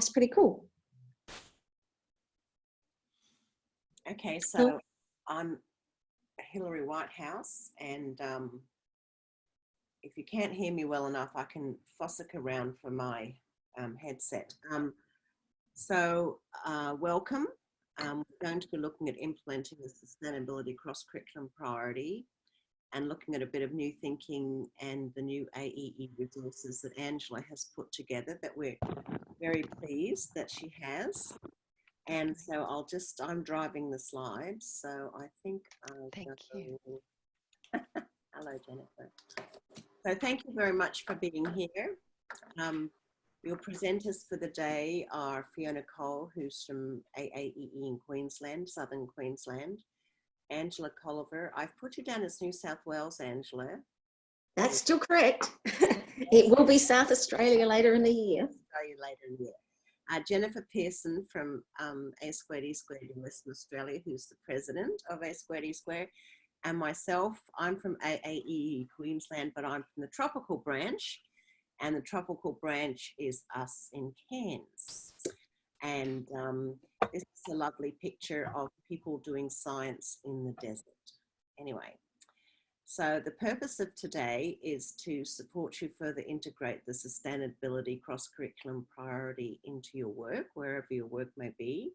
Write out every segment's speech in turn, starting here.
It's pretty cool. Okay, so I'm Hilary Whitehouse, and if you can't hear me well enough, I can fossick around for my headset. Welcome. We're going to be looking at implementing the sustainability cross-curriculum priority and looking at a bit of new thinking and the new AAEE resources that Angela has put together that we're very pleased that she has. And so I'm driving the slides, so I think Thank you. Hello, Jennifer. So thank you very much for being here. Your presenters for the day are Fiona Cole, who's from AAEE in Queensland, Southern Queensland. Angela Colliver. I've put you down as New South Wales, Angela. That's still correct. It will be South Australia later in the year. Later in the year. Jennifer Pearson from A2E in Western Australia, who's the president of A2E. And myself, I'm from AAEE Queensland, but I'm from the tropical branch. And the tropical branch is us in Cairns. And this is a lovely picture of people doing science in the desert. Anyway, so the purpose of today is to support you further integrate the sustainability cross-curriculum priority into your work, wherever your work may be.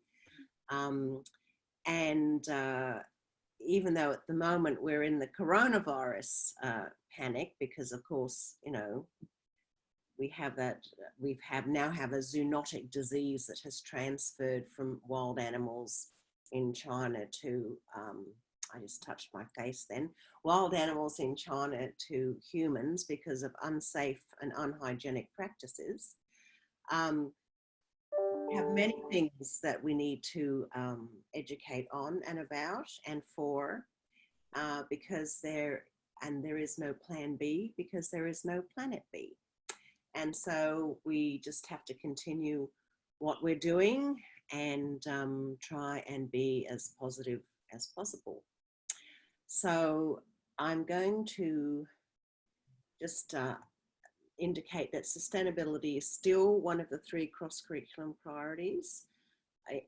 Even though at the moment we're in the coronavirus panic, because of course, you know, we now have a zoonotic disease that has transferred from wild animals in China to, I just touched my face then, wild animals in China to humans because of unsafe and unhygienic practices. We have many things that we need to educate on and about and for, because there is no plan B, because there is no planet B. And so we just have to continue what we're doing and try and be as positive as possible. So I'm going to just indicate that sustainability is still one of the 3 cross-curriculum priorities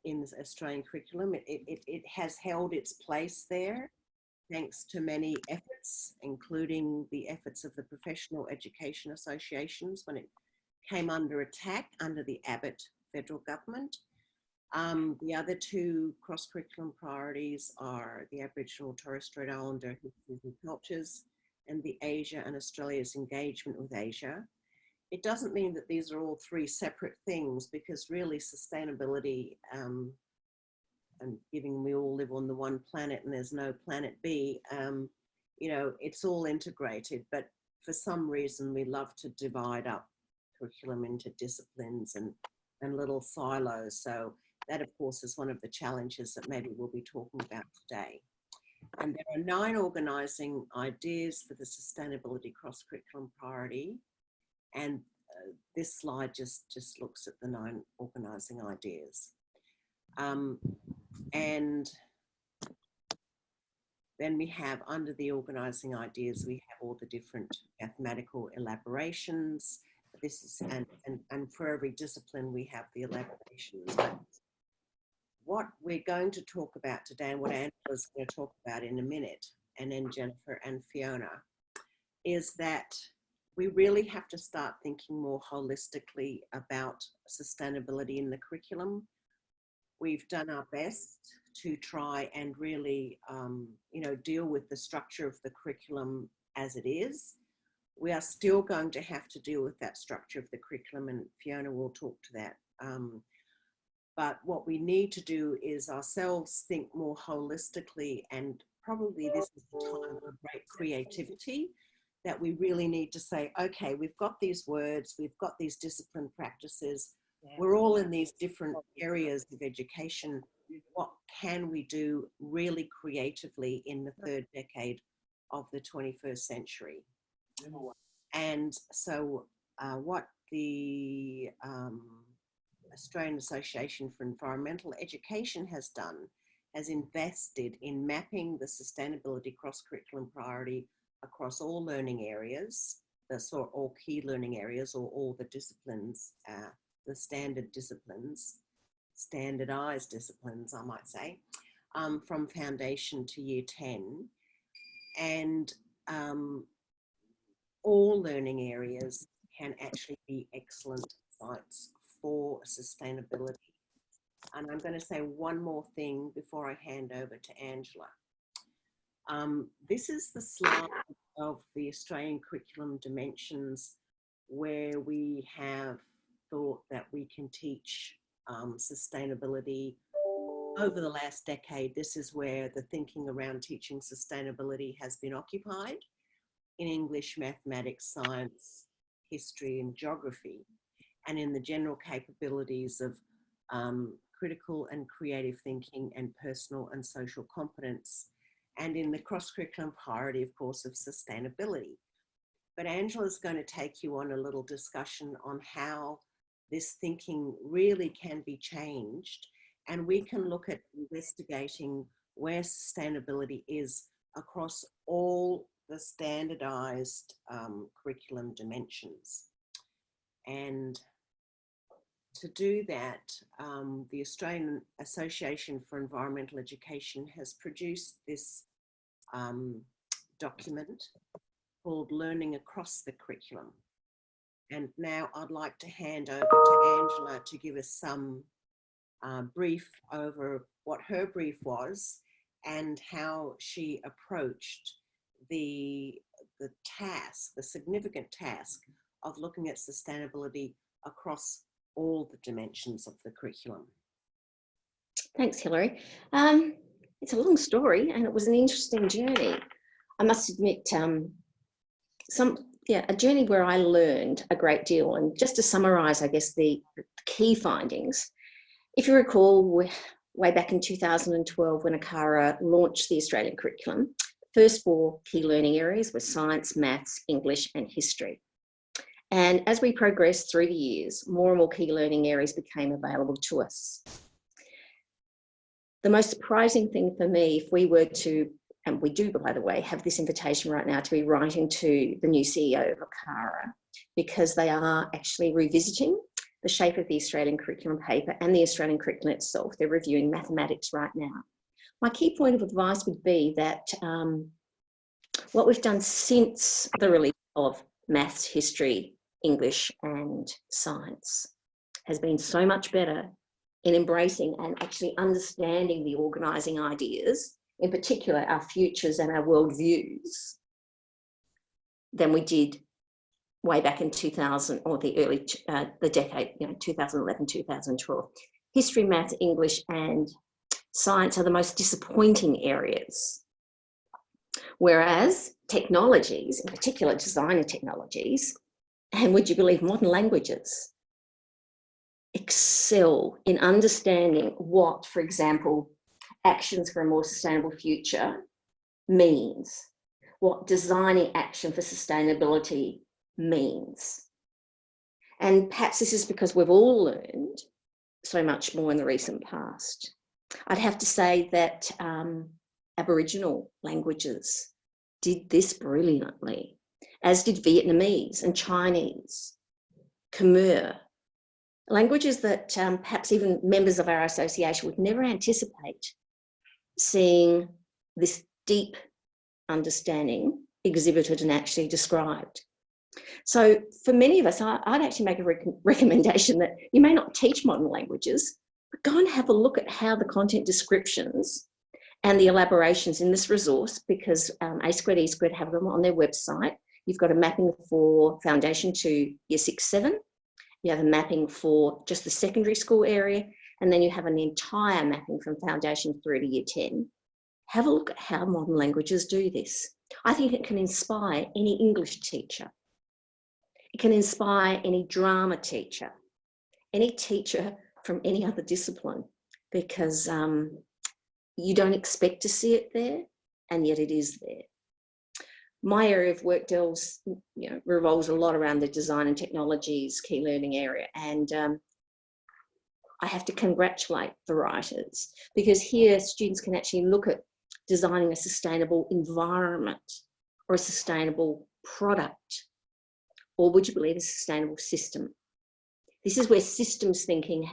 in the Australian curriculum. It has held its place there thanks to many efforts, including the efforts of the professional education associations when it came under attack under the Abbott federal government. The other 2 cross-curriculum priorities are the Aboriginal Torres Strait Islander histories and cultures and the Asia and Australia's engagement with Asia. It doesn't mean that these are all 3 separate things, because really sustainability and given we all live on the one planet and there's no planet B, you know, it's all integrated, but for some reason we love to divide up curriculum into disciplines and little silos. So that, of course, is one of the challenges that maybe we'll be talking about today. And there are 9 organising ideas for the sustainability cross-curriculum priority. And this slide just looks at the 9 organising ideas. And then we have, under the organising ideas, we have all the different mathematical elaborations. This is, and for every discipline we have the elaborations. But what we're going to talk about today, and what Angela's going to talk about in a minute, and then Jennifer and Fiona, is that we really have to start thinking more holistically about sustainability in the curriculum. We've done our best to try and really, you know, deal with the structure of the curriculum as it is. We are still going to have to deal with that structure of the curriculum, and Fiona will talk to that. But what we need to do is ourselves think more holistically, and probably this is the time of great creativity, that we really need to say, okay, we've got these words, we've got these discipline practices, we're all in these different areas of education. What can we do really creatively in the 3rd decade of the 21st century? And so what the Australian Association for Environmental Education has done, has invested in mapping the sustainability cross-curriculum priority across all learning areas, all key learning areas, or all the disciplines the standard disciplines, standardized disciplines, I might say, from foundation to year 10. And all learning areas can actually be excellent sites for sustainability. And I'm going to say one more thing before I hand over to Angela. This is the slide of the Australian curriculum dimensions where we have thought that we can teach sustainability over the last decade. This is where the thinking around teaching sustainability has been occupied in English, mathematics, science, history, and geography, and in the general capabilities of critical and creative thinking and personal and social competence, and in the cross-curriculum priority, of course, of sustainability. But Angela's going to take you on a little discussion on how this thinking really can be changed, and we can look at investigating where sustainability is across all the standardized curriculum dimensions. And to do that, the Australian Association for Environmental Education has produced this document called Learning Across the Curriculum. And now I'd like to hand over to Angela to give us some brief over what her brief was and how she approached the task, the significant task of looking at sustainability across all the dimensions of the curriculum. Thanks, Hilary. It's a long story and it was an interesting journey. I must admit, a journey where I learned a great deal. And just to summarise, I guess, the key findings, if you recall, way back in 2012 when AAEE launched the Australian curriculum, the first 4 key learning areas were science, maths, English and history. And as we progressed through the years, more and more key learning areas became available to us. The most surprising thing for me, if we were to, and we do, by the way, have this invitation right now to be writing to the new CEO of AAEE, because they are actually revisiting the shape of the Australian curriculum paper and the Australian curriculum itself. They're reviewing mathematics right now. My key point of advice would be that what we've done since the release of maths, history, English and science has been so much better in embracing and actually understanding the organising ideas, in particular our futures and our worldviews, than we did way back in 2000 or the decade, 2011, 2012. History, maths, English and science are the most disappointing areas. Whereas technologies, in particular designer technologies, and would you believe modern languages, excel in understanding what, for example, actions for a more sustainable future means, what designing action for sustainability means. And perhaps this is because we've all learned so much more in the recent past. I'd have to say that Aboriginal languages did this brilliantly, as did Vietnamese and Chinese, Khmer, languages that perhaps even members of our association would never anticipate seeing this deep understanding exhibited and actually described. So for many of us, I'd actually make a recommendation that you may not teach modern languages, but go and have a look at how the content descriptions and the elaborations in this resource, because A2E Squared have them on their website. You've got a mapping for foundation to year 6, 7. You have a mapping for just the secondary school area, and then you have an entire mapping from foundation through to year 10. Have a look at how modern languages do this. I think it can inspire any English teacher. It can inspire any drama teacher, any teacher from any other discipline, because you don't expect to see it there, and yet it is there. My area of work revolves a lot around the design and technologies key learning area, and I have to congratulate the writers, because here students can actually look at designing a sustainable environment or a sustainable product, or would you believe a sustainable system. This is where systems thinking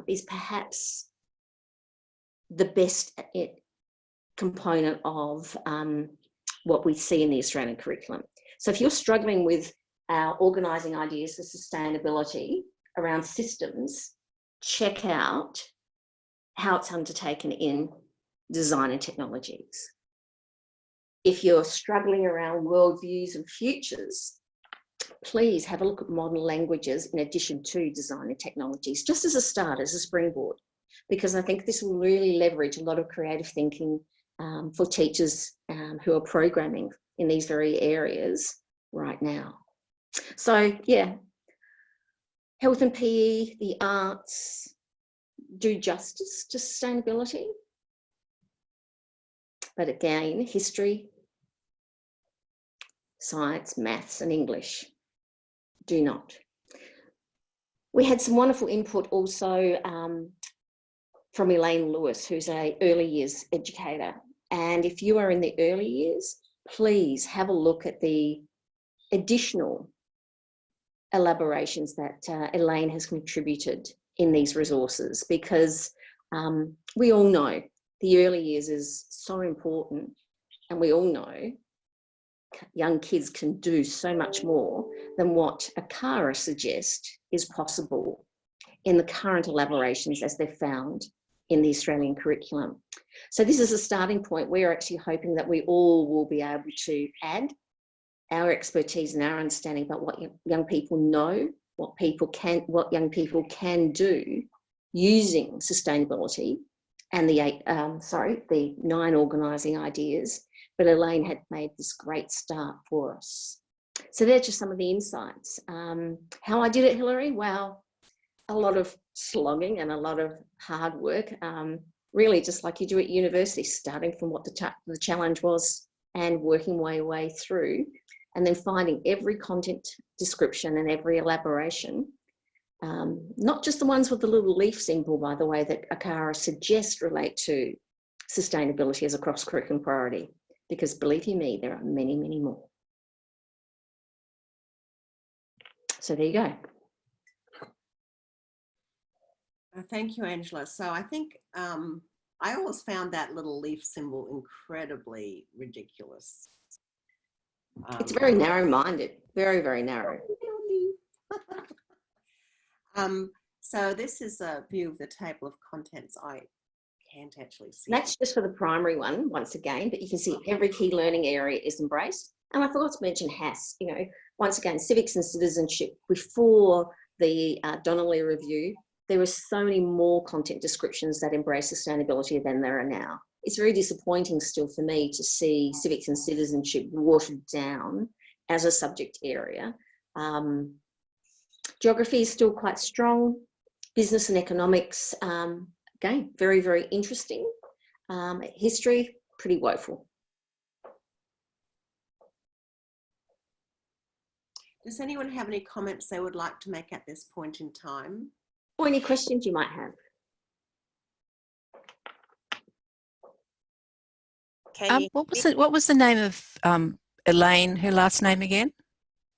is perhaps the best component of what we see in the Australian curriculum. So if you're struggling with organising ideas for sustainability around systems, check out how it's undertaken in design and technologies. If you're struggling around worldviews and futures, please have a look at modern languages in addition to design and technologies, just as a start, as a springboard, because I think this will really leverage a lot of creative thinking for teachers who are programming in these very areas right now. So yeah, health and PE, the arts do justice to sustainability. But again, history, science, maths and English do not. We had some wonderful input also from Elaine Lewis, who's an early years educator. And if you are in the early years, please have a look at the additional elaborations that Elaine has contributed in these resources, because we all know the early years is so important, and we all know young kids can do so much more than what AAEE suggests is possible in the current elaborations as they're found in the Australian curriculum. So this is a starting point. We're actually hoping that we all will be able to add our expertise and our understanding about what young people know, what young people can do using sustainability and the 9 organising ideas. But Elaine had made this great start for us. So they're just some of the insights. How I did it, Hilary? Well, a lot of slogging and a lot of hard work, really just like you do at university, starting from what the challenge was and working my way through, and then finding every content description and every elaboration, not just the ones with the little leaf symbol, by the way, that AAEE suggests relate to sustainability as a cross-curriculum priority, because believe you me, there are many, many more. So there you go. Thank you, Angela. So I think I always found that little leaf symbol incredibly ridiculous. It's very narrow-minded, very, very narrow. So this is a view of the table of contents. I can't actually see. That's just for the primary one, once again, but you can see every key learning area is embraced. And I forgot to mention HASS, once again, civics and citizenship. Before the Donnelly review, there were so many more content descriptions that embrace sustainability than there are now. It's very disappointing still for me to see civics and citizenship watered down as a subject area. Geography is still quite strong. Business and economics, again, very, very interesting. History, pretty woeful. Does anyone have any comments they would like to make at this point in time? Or any questions you might have? What was the name of Elaine, her last name again?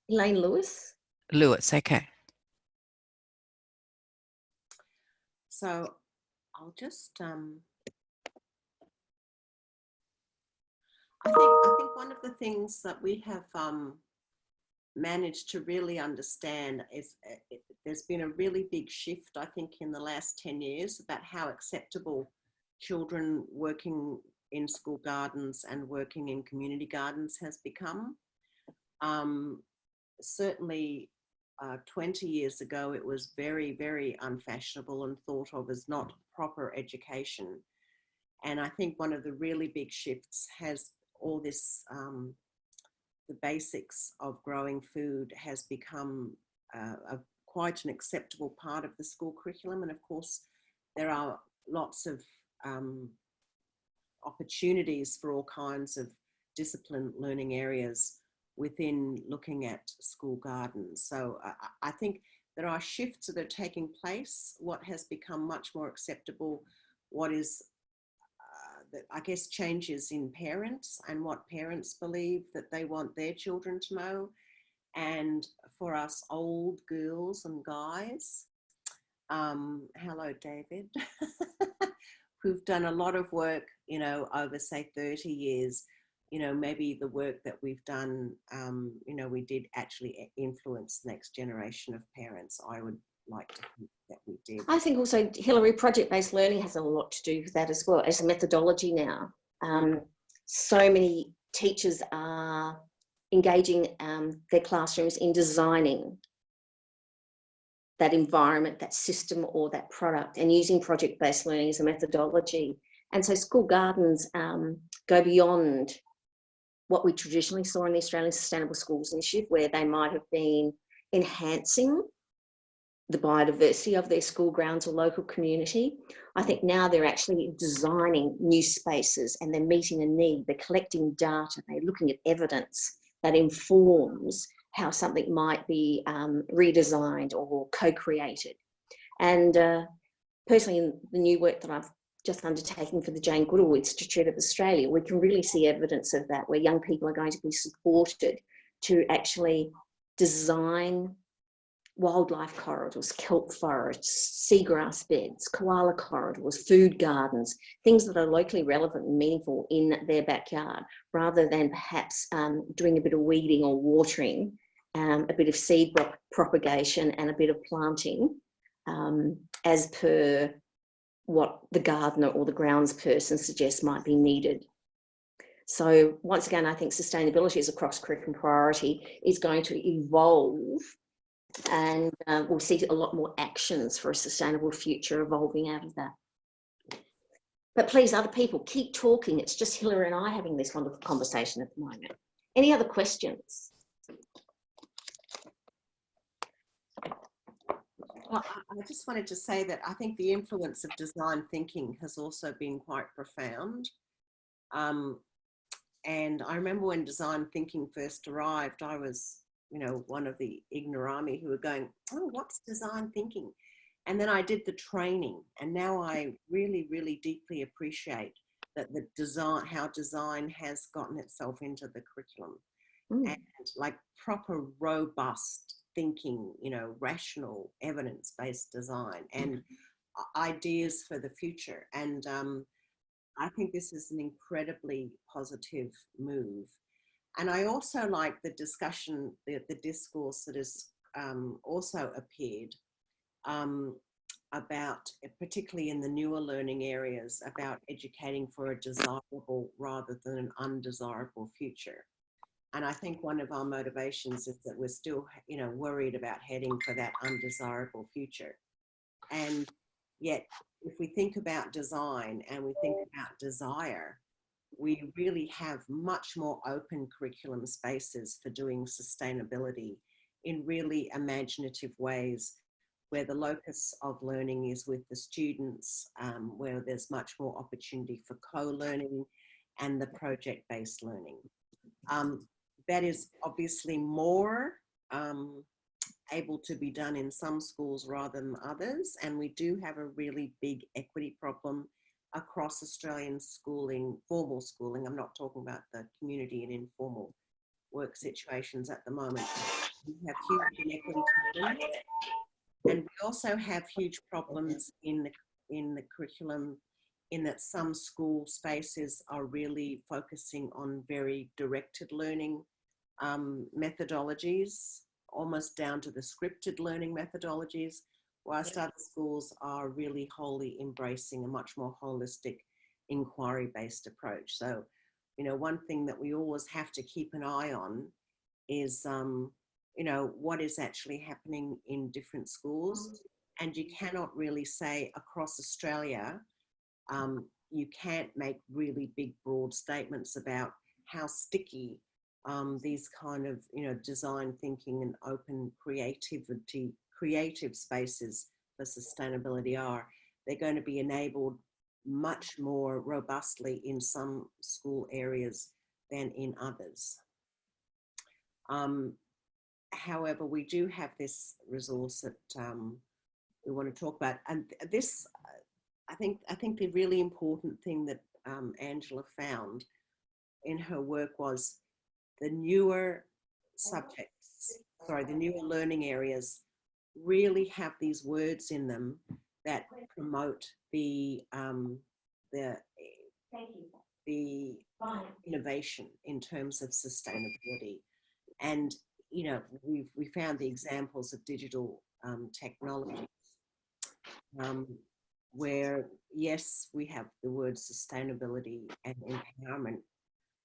Elaine Lewis. Lewis, okay. So I'll just, I think one of the things that we have managed to really understand is there's been a really big shift, I think, in the last 10 years about how acceptable children working in school gardens and working in community gardens has become. Certainly 20 years ago, it was very, very unfashionable and thought of as not proper education. And I think one of the really big shifts has all this, the basics of growing food has become quite an acceptable part of the school curriculum. And of course, there are lots of opportunities for all kinds of discipline learning areas within looking at school gardens. So I think there are shifts that are taking place. What has become much more acceptable, what is, I guess, changes in parents and what parents believe that they want their children to know. And for us old girls and guys, Hello, David, who've done a lot of work, you know, over say 30 years. You know, maybe the work that we've done, you know, we did actually influence the next generation of parents. I would like to think that we did. I think also, Hilary, project-based learning has a lot to do with that as well as a methodology now. So many teachers are engaging their classrooms in designing that environment, that system or that product, and using project-based learning as a methodology. And so school gardens go beyond what we traditionally saw in the Australian Sustainable Schools Initiative, where they might have been enhancing the biodiversity of their school grounds or local community. I think now they're actually designing new spaces and they're meeting a need. They're collecting data, they're looking at evidence that informs how something might be redesigned or co-created. And personally, in the new work that I've just undertaken for the Jane Goodall Institute of Australia, we can really see evidence of that, where young people are going to be supported to actually design wildlife corridors, kelp forests, seagrass beds, koala corridors, food gardens, things that are locally relevant and meaningful in their backyard, rather than perhaps doing a bit of weeding or watering, a bit of seed propagation and a bit of planting, as per what the gardener or the grounds person suggests might be needed. So once again, I think sustainability as a cross-curriculum priority is going to evolve, and we'll see a lot more actions for a sustainable future evolving out of that. But please, other people, keep talking. It's just Hilary and I having this wonderful conversation at the moment. Any other questions? Well, I just wanted to say that I think the influence of design thinking has also been quite profound. And I remember when design thinking first arrived, I was, you know, one of the ignorami who were going, oh, what's design thinking? And then I did the training, and now I really, really deeply appreciate that the design, how design has gotten itself into the curriculum, and like proper robust thinking, you know, rational evidence-based design and ideas for the future. And I think this is an incredibly positive move. And I also like the discussion, the discourse that has also appeared about, particularly in the newer learning areas, about educating for a desirable rather than an undesirable future. And I think one of our motivations is that we're still, you know, worried about heading for that undesirable future. And yet, if we think about design and we think about desire, we really have much more open curriculum spaces for doing sustainability in really imaginative ways, where the locus of learning is with the students, where there's much more opportunity for co-learning and the project-based learning. That is obviously more able to be done in some schools rather than others. And we do have a really big equity problem across Australian schooling, formal schooling. I'm not talking about the community and informal work situations at the moment. We have huge inequity problems. And we also have huge problems in the curriculum, in that some school spaces are really focusing on very directed learning methodologies, almost down to the scripted learning methodologies, whilst other schools are really wholly embracing a much more holistic inquiry-based approach. So, you know, one thing that we always have to keep an eye on is, you know, what is actually happening in different schools. And you cannot really say across Australia, you can't make really big, broad statements about how sticky these kind of, you know, design thinking and open creative spaces for sustainability are. They're going to be enabled much more robustly in some school areas than in others. However, we do have this resource that we want to talk about, and this, I think the really important thing that Angela found in her work was the newer subjects, the newer learning areas really have these words in them that promote the innovation in terms of sustainability. And you know, we found the examples of digital technologies where, yes, we have the word sustainability and empowerment,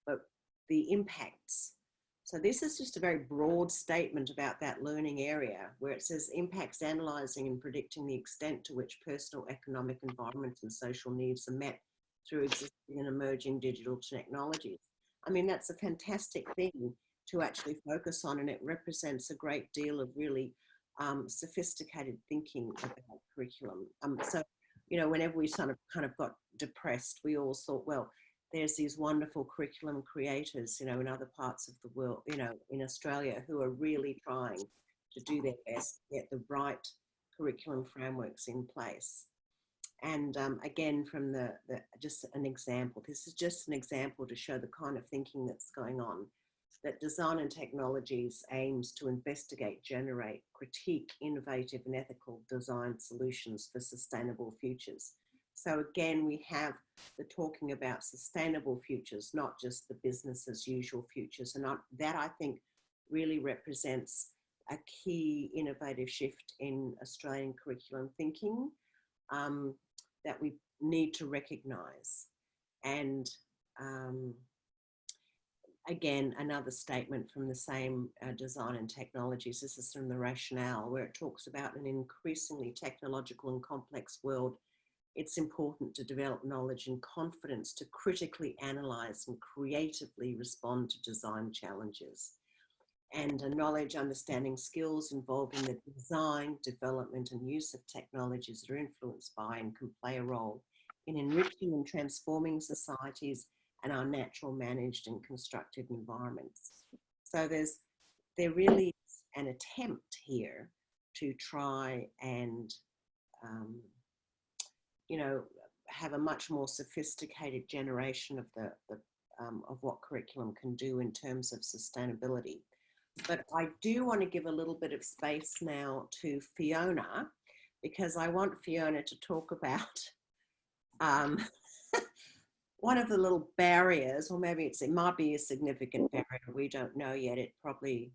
but the impacts. So this is just a very broad statement about that learning area, where it says impacts analysing and predicting the extent to which personal, economic, environmental and social needs are met through existing and emerging digital technologies. I mean, that's a fantastic thing to actually focus on, and it represents a great deal of really sophisticated thinking about curriculum. So, you know, whenever we kind of got depressed, we all thought, well, there's these wonderful curriculum creators, you know, in other parts of the world, you know, in Australia, who are really trying to do their best to get the right curriculum frameworks in place. And again, from the just an example, this is just an example to show the kind of thinking that's going on, that design and technologies aims to investigate, generate, critique innovative and ethical design solutions for sustainable futures. So again, we have the talking about sustainable futures, not just the business as usual futures. And that, I think, really represents a key innovative shift in Australian curriculum thinking that we need to recognise. And again, another statement from the same design and technologies. This is from the rationale, where it talks about an increasingly technological and complex world. It's important to develop knowledge and confidence to critically analyse and creatively respond to design challenges. And knowledge, understanding, skills involved in the design, development and use of technologies that are influenced by and can play a role in enriching and transforming societies and our natural, managed and constructed environments. So there really is an attempt here to try and you know, have a much more sophisticated generation of of what curriculum can do in terms of sustainability. But I do want to give a little bit of space now to Fiona, because I want Fiona to talk about one of the little barriers, or maybe it might be a significant barrier. We don't know yet. It probably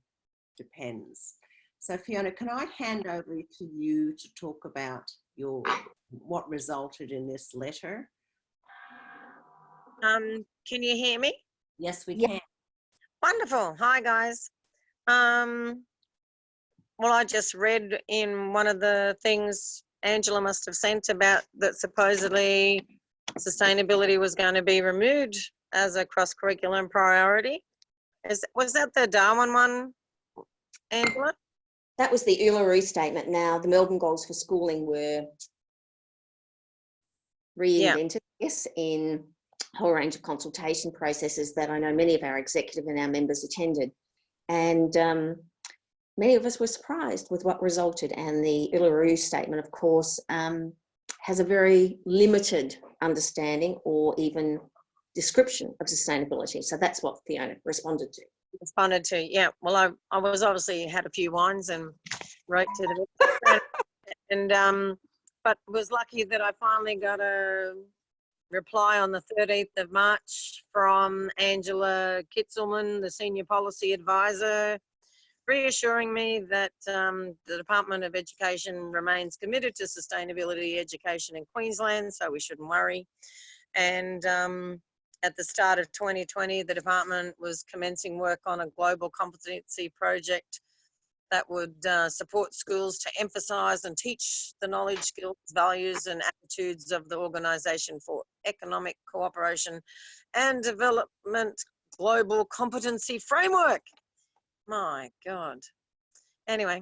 depends. So Fiona, can I hand over to you to talk about what resulted in this letter? Can you hear me? Yes, we can. Wonderful. Hi, guys. Well, I just read in one of the things Angela must have sent about that supposedly sustainability was going to be removed as a cross-curriculum priority. Was that the Darwin one, Angela? That was the Uluru statement. Now, the Melbourne Goals for Schooling were reinvented, yes, in a whole range of consultation processes that I know many of our executive and our members attended. And many of us were surprised with what resulted. And the Uluru statement, of course, has a very limited understanding or even description of sustainability. So that's what Fiona responded to. Yeah. Well, I was obviously had a few wines and wrote to the and but was lucky that I finally got a reply on the 13th of March from Angela Kitzelman, the Senior Policy Advisor, reassuring me that the Department of Education remains committed to sustainability education in Queensland, so we shouldn't worry. And at the start of 2020, the department was commencing work on a global competency project that would support schools to emphasise and teach the knowledge, skills, values and attitudes of the organisation for economic cooperation and development global competency framework. My God. Anyway,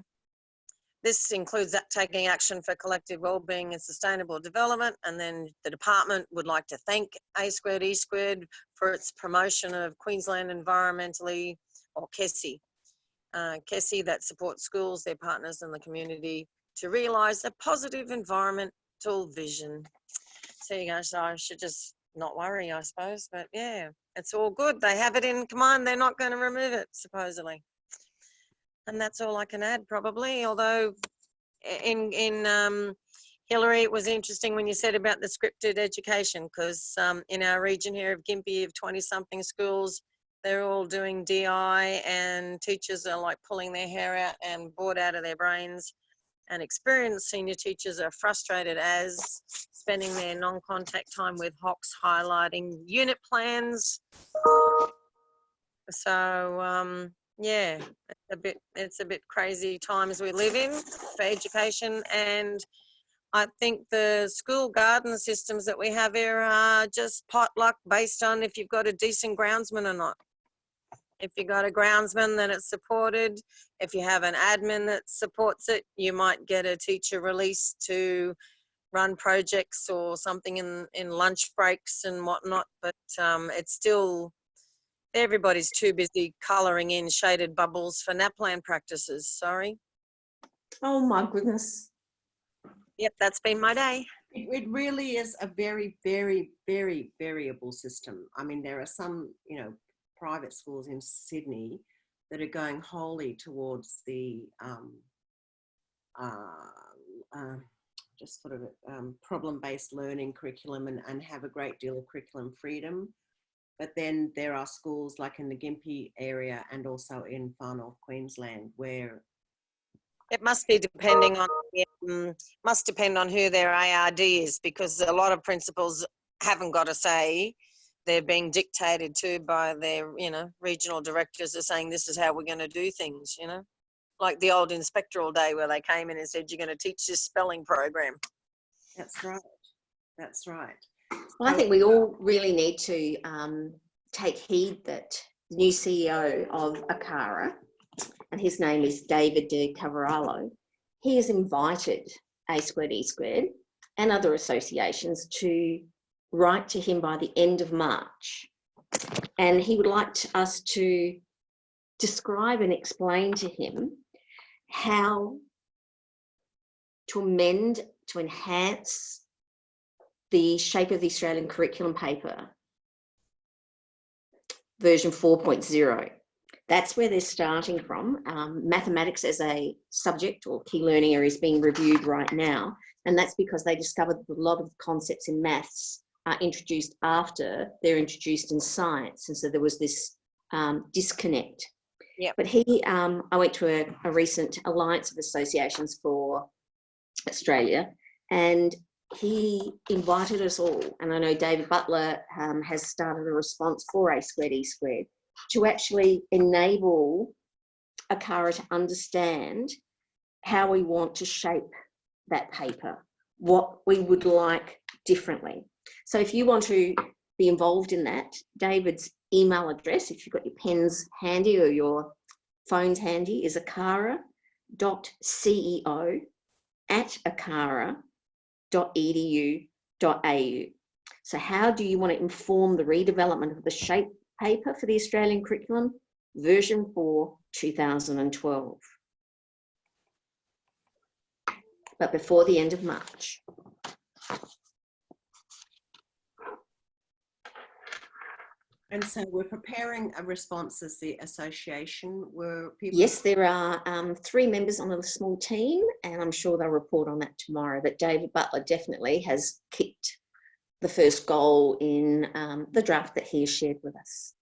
this includes that taking action for collective wellbeing and sustainable development. And then the department would like to thank A2E2 for its promotion of Queensland environmentally, or KESI, that supports schools, their partners and the community to realise a positive environmental vision. So you go, so I should just not worry, I suppose. But yeah, it's all good. They have it in command. They're not going to remove it, supposedly. And that's all I can add, probably, although in Hillary, it was interesting when you said about the scripted education, because in our region here of Gympie, of 20-something schools, they're all doing DI, and teachers are like pulling their hair out and bored out of their brains. And experienced senior teachers are frustrated as spending their non-contact time with Hawks highlighting unit plans. So yeah, it's a bit crazy times we live in for education, and I think the school garden systems that we have here are just potluck based on if you've got a decent groundsman or not. If you got a groundsman, then it's supported. If you have an admin that supports it, you might get a teacher released to run projects or something in lunch breaks and whatnot. But it's still, everybody's too busy colouring in shaded bubbles for NAPLAN practices. Sorry. Oh my goodness. Yep, that's been my day. It really is a very, very, very variable system. I mean, there are some, you know, private schools in Sydney that are going wholly towards the just sort of problem-based learning curriculum and have a great deal of curriculum freedom. But then there are schools like in the Gympie area and also in far north Queensland where it must be depending on must depend on who their ARD is, because a lot of principals haven't got a say. They're being dictated to by their, you know, regional directors are saying this is how we're going to do things, you know, like the old inspectoral day where they came in and said you're going to teach this spelling program. That's right. That's right. Well, I think we all really need to take heed that the new CEO of ACARA, and his name is David De Cavarallo, he has invited A2E2 and other associations to write to him by the end of March. And he would like us to describe and explain to him how to amend, to enhance the shape of the Australian curriculum paper, version 4.0. That's where they're starting from. Mathematics as a subject or key learning area is being reviewed right now. And that's because they discovered that a lot of concepts in maths are introduced after they're introduced in science. And so there was this disconnect. Yep. But I went to a recent Alliance of Associations for Australia, and he invited us all, and I know David Butler has started a response for A2E2 to actually enable ACARA to understand how we want to shape that paper, what we would like differently. So if you want to be involved in that, David's email address, if you've got your pens handy or your phones handy, is acara.ceo@acara.edu.au. So how do you want to inform the redevelopment of the shape paper for the Australian curriculum, version 4, 2012? But before the end of March. And so we're preparing a response as the association. Were people? Yes, there are 3 members on a small team, and I'm sure they'll report on that tomorrow. But David Butler definitely has kicked the first goal in the draft that he has shared with us.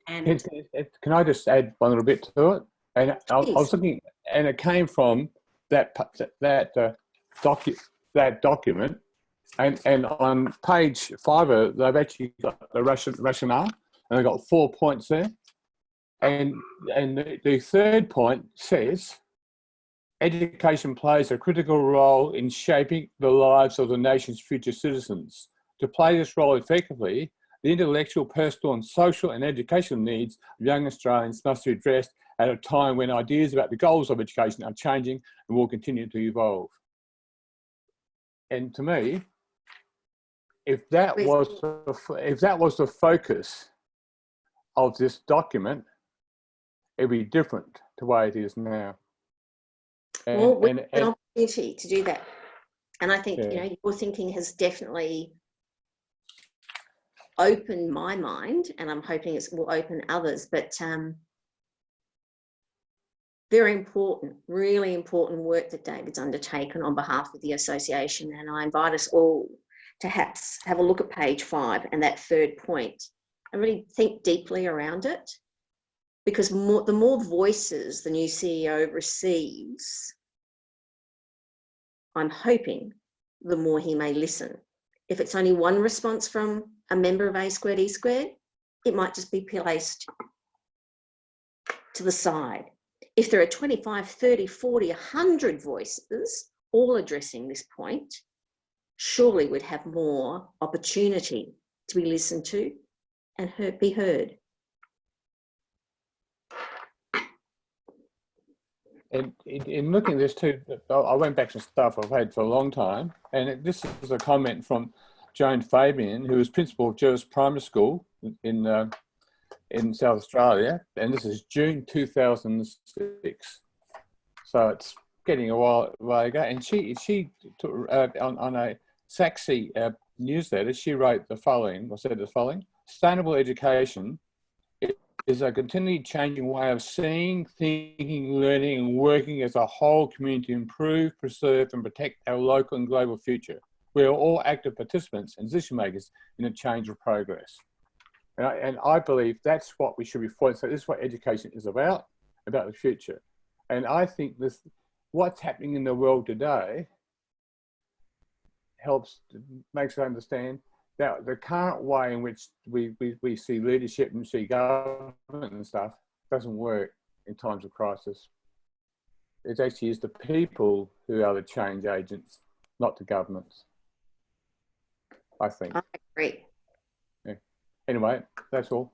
And can I just add one little bit to it? And I was looking, and it came from that document. And on page 5, they've actually got the rationale, and they've got 4 points there. And the third point says, education plays a critical role in shaping the lives of the nation's future citizens. To play this role effectively, the intellectual, personal and social and educational needs of young Australians must be addressed at a time when ideas about the goals of education are changing and will continue to evolve. And to me, if that was the focus of this document, it'd be different to the way it is now. Well, we have an opportunity to do that, and I think you know, your thinking has definitely opened my mind, and I'm hoping it will open others. But very important, really important work that David's undertaken on behalf of the association. And I invite us all to have a look at page 5 and that third point and really think deeply around it, because the more voices the new CEO receives, I'm hoping the more he may listen. If it's only one response from a member of A squared, E squared, it might just be placed to the side. If there are 25, 30, 40, 100 voices all addressing this point, surely we'd have more opportunity to be listened to and be heard. And in looking at this too, I went back to stuff I've had for a long time, and this is a comment from Joan Fabian, who was principal of Jervis Primary School in South Australia, and this is June 2006. So it's getting a while ago. And she took, on a Saxi newsletter, she wrote the following, or said the following: sustainable education is a continually changing way of seeing, thinking, learning, and working as a whole community to improve, preserve, and protect our local and global future. We are all active participants and decision makers in a change of progress. And I believe that's what we should be following. So this is what education is about the future. And I think what's happening in the world today makes us understand that the current way in which we see leadership and see government and stuff doesn't work in times of crisis. It actually is the people who are the change agents, not the governments, I think. I agree. Yeah. Anyway, that's all.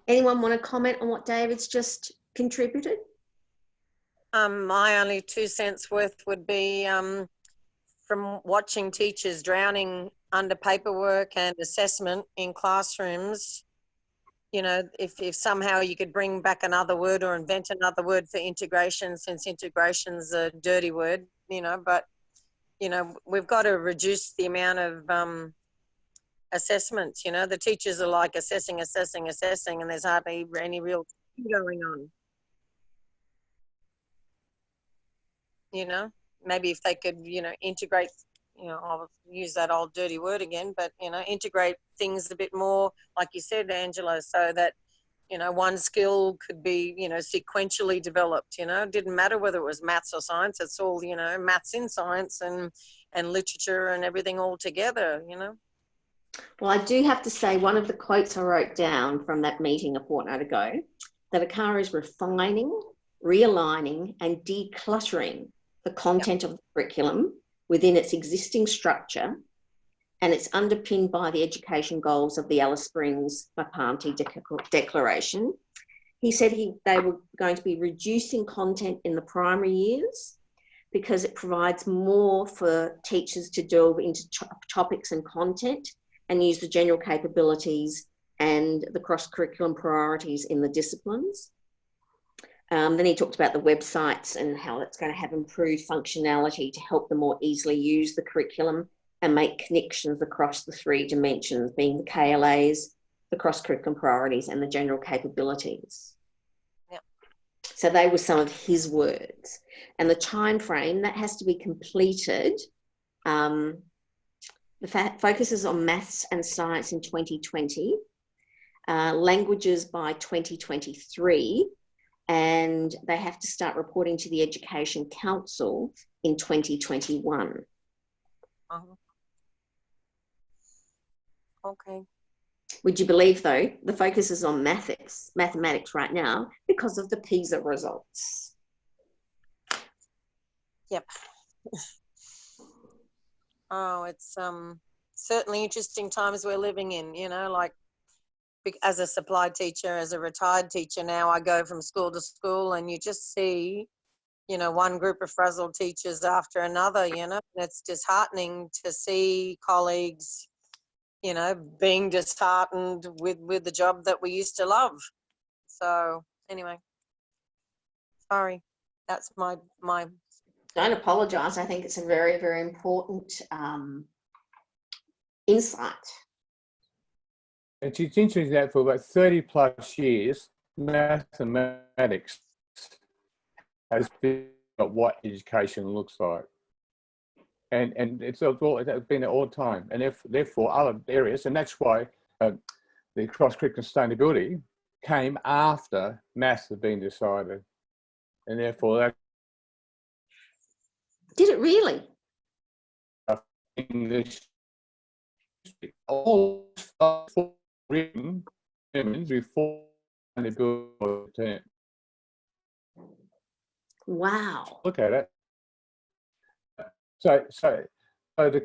Anyone want to comment on what David's just contributed? My only 2 cents worth would be from watching teachers drowning under paperwork and assessment in classrooms. You know, if somehow you could bring back another word or invent another word for integration, since integration's a dirty word, you know, but, you know, we've got to reduce the amount of assessments. You know, the teachers are like assessing, and there's hardly any real going on. You know, maybe if they could, you know, integrate, you know, I'll use that old dirty word again, but, you know, integrate things a bit more, like you said, Angela, so that, you know, one skill could be, you know, sequentially developed. You know, it didn't matter whether it was maths or science, it's all, you know, maths in science and literature and everything all together, you know. Well, I do have to say, one of the quotes I wrote down from that meeting a fortnight ago, that ACARA is refining, realigning and decluttering the content of the curriculum within its existing structure, and it's underpinned by the education goals of the Alice Springs Maparmti Declaration. He said they were going to be reducing content in the primary years because it provides more for teachers to delve into topics and content and use the general capabilities and the cross-curriculum priorities in the disciplines. Then he talked about the websites and how it's going to have improved functionality to help them more easily use the curriculum and make connections across the 3 dimensions, being the KLAs, the cross-curriculum priorities, and the general capabilities. Yep. So they were some of his words. And the time frame, that has to be completed. The focus is on maths and science in 2020, languages by 2023, and they have to start reporting to the Education Council in 2021. Okay. Would you believe, though, the focus is on mathematics right now because of the PISA results? Yep. Oh, it's certainly interesting times we're living in, you know, like as a supply teacher, as a retired teacher now, I go from school to school and you just see, you know, one group of frazzled teachers after another, you know, and it's disheartening to see colleagues, you know, being disheartened with the job that we used to love. So anyway, sorry, that's my. Don't apologise. I think it's a very, very important insight. It's interesting that for about 30 plus years, mathematics has been what education looks like. And it's been all the time. And therefore other areas, and that's why the cross-curricular sustainability came after maths had been decided. And therefore that Did it really? English all written before sustainability term. Wow. Look at it. So the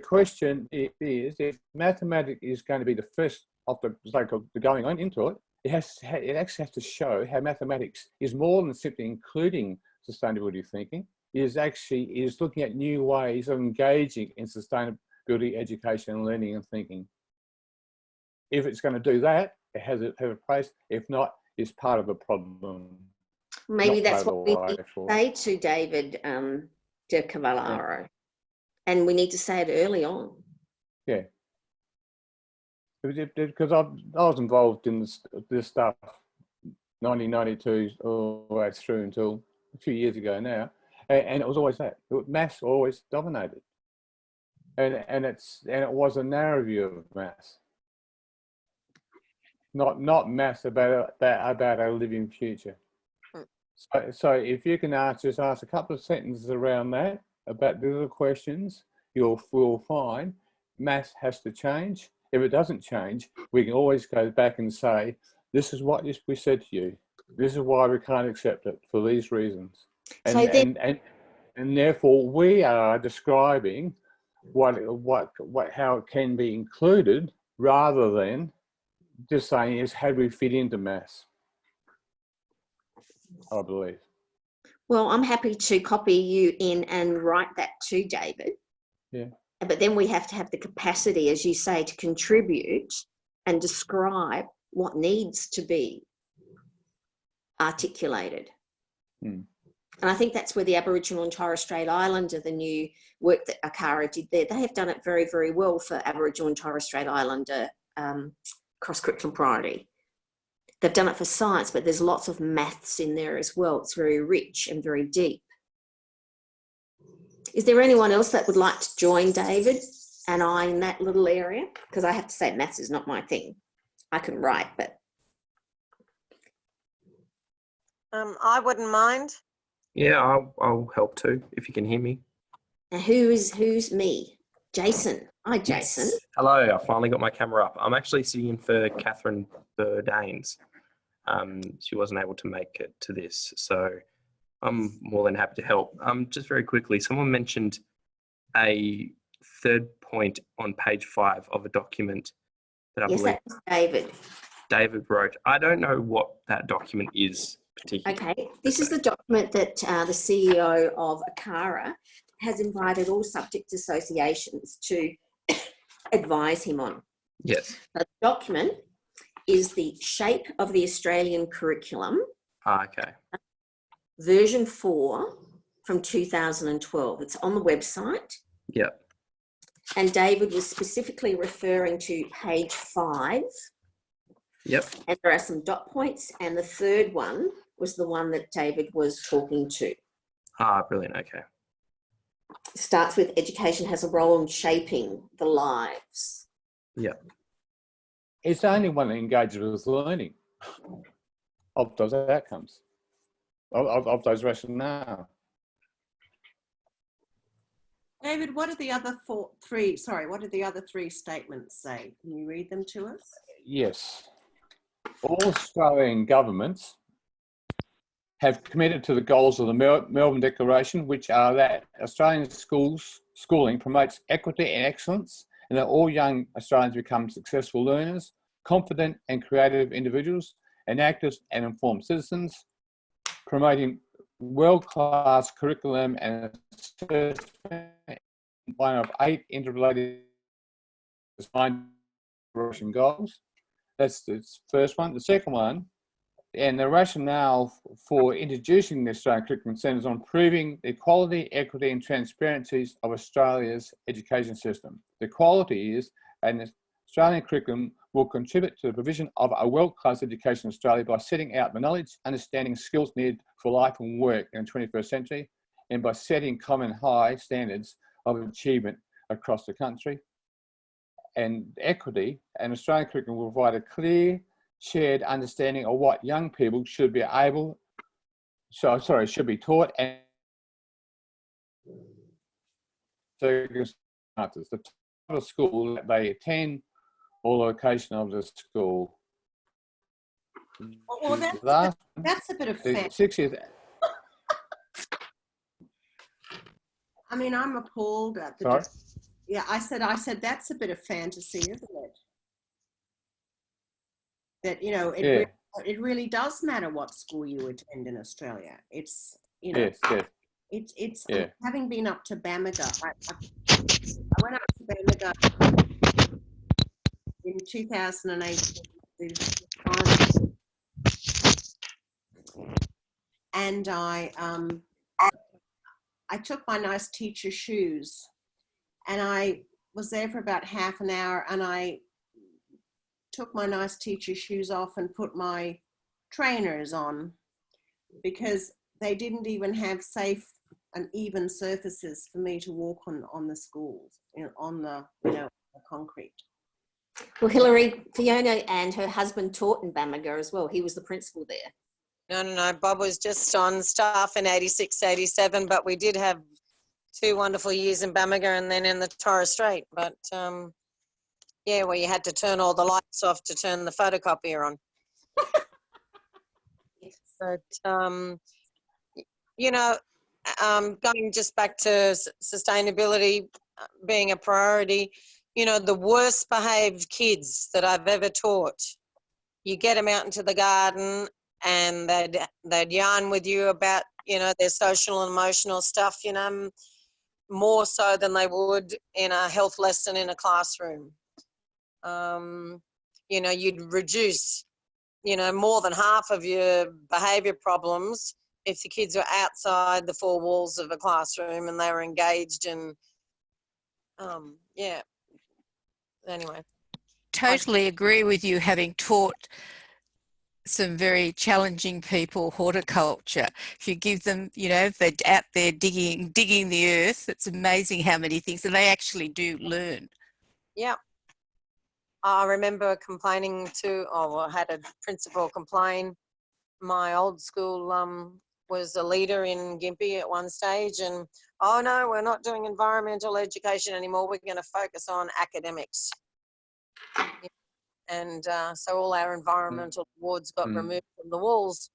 question is, if mathematics is going to be the first of the going on into it, it actually has to show how mathematics is more than simply including sustainability thinking. It is looking at new ways of engaging in sustainability education, learning and thinking. If it's going to do that, it has a place. If not, it's part of the problem. Maybe that's what we need to for. say to David De Cavallaro. And we need to say it early on. Yeah. Because I was involved in this stuff 1992 all the way through until a few years ago now. And it was always that. Maths always dominated. And it was a narrow view of maths. Not maths about our living future. So if you can just ask a couple of sentences around that, about the little questions, you'll find maths has to change. If it doesn't change, we can always go back and say, this is what we said to you. This is why we can't accept it for these reasons. And therefore we are describing how it can be included rather than just saying is how do we fit into maths, I believe. Well, I'm happy to copy you in and write that to David. Yeah. But then we have to have the capacity, as you say, to contribute and describe what needs to be articulated. And I think that's where the Aboriginal and Torres Strait Islander, the new work that ACARA did there, they have done it very, very well for Aboriginal and Torres Strait Islander cross-curriculum priority. They've done it for science, but there's lots of maths in there as well. It's very rich and very deep. Is there anyone else that would like to join David and I in that little area? Because I have to say maths is not my thing. I can write, but... I wouldn't mind. Yeah, I'll help too, if you can hear me. And who's me? Jason. Hi, Jason. Yes. Hello, I finally got my camera up. I'm actually sitting in for Catherine Burdanes. She wasn't able to make it to this, so I'm more than happy to help. Just very quickly, someone mentioned a third point on page 5 of a document that I believe that was David. David wrote. I don't know what that document is particularly. Okay, this is the document that the CEO of ACARA has invited all subject associations to advise him on. Yes. The document is the shape of the Australian curriculum. Okay. Version 4 from 2012. It's on the website. Yep. And David was specifically referring to page 5. Yep. And there are some dot points. And the third one was the one that David was talking to. Brilliant. Okay. It starts with education has a role in shaping the lives. Yep. It's the only one that engages with learning of those outcomes, of those rationale. David, what are the other three statements say? Can you read them to us? Yes. All Australian governments have committed to the goals of the Melbourne Declaration, which are that Australian schooling promotes equity and excellence, and that all young Australians become successful learners, confident and creative individuals, and active and informed citizens, promoting world-class curriculum and one of 8 interrelated goals. That's the first one. The second one, and the rationale for introducing the Australian curriculum centres on improving the quality, equity and transparencies of Australia's education system. The quality is an Australian curriculum will contribute to the provision of a world-class education in Australia by setting out the knowledge, understanding, skills needed for life and work in the 21st century, and by setting common high standards of achievement across the country. And equity, an Australian curriculum will provide a clear, shared understanding of what young people should be should be taught and circumstances, the type of school that they attend or location of the school. Well, that's a bit of The fantasy. 60th. I mean, I'm appalled at the. Sorry? Yeah, I said that's a bit of fantasy, isn't it? That, you know, it really does matter what school you attend in Australia. It's, you know, it's having been up to Bamaga. I went up to Bamaga in 2008, and I took my nice teacher shoes, and I was there for about half an hour, and I took my nice teacher shoes off and put my trainers on, because they didn't even have safe and even surfaces for me to walk on the schools, you know, on the, you know, the concrete. Well, Hilary, Fiona and her husband taught in Bamaga as well. He was the principal there. No. Bob was just on staff in 86, 87, but we did have 2 wonderful years in Bamaga and then in the Torres Strait. But yeah, where you had to turn all the lights off to turn the photocopier on. But you know, going just back to sustainability being a priority, you know, the worst behaved kids that I've ever taught, you get them out into the garden and they'd yarn with you about, you know, their social and emotional stuff, you know, more so than they would in a health lesson in a classroom. You know, you'd reduce, you know, more than half of your behaviour problems if the kids were outside the 4 walls of a classroom and they were engaged and, yeah. Anyway. Totally agree with you, having taught some very challenging people horticulture. If you give them, you know, if they're out there digging the earth, it's amazing how many things, and they actually do learn. Yeah. I remember complaining to, I had a principal complain. My old school was a leader in Gympie at one stage, and, oh no, we're not doing environmental education anymore. We're going to focus on academics. And so all our environmental awards got removed from the walls.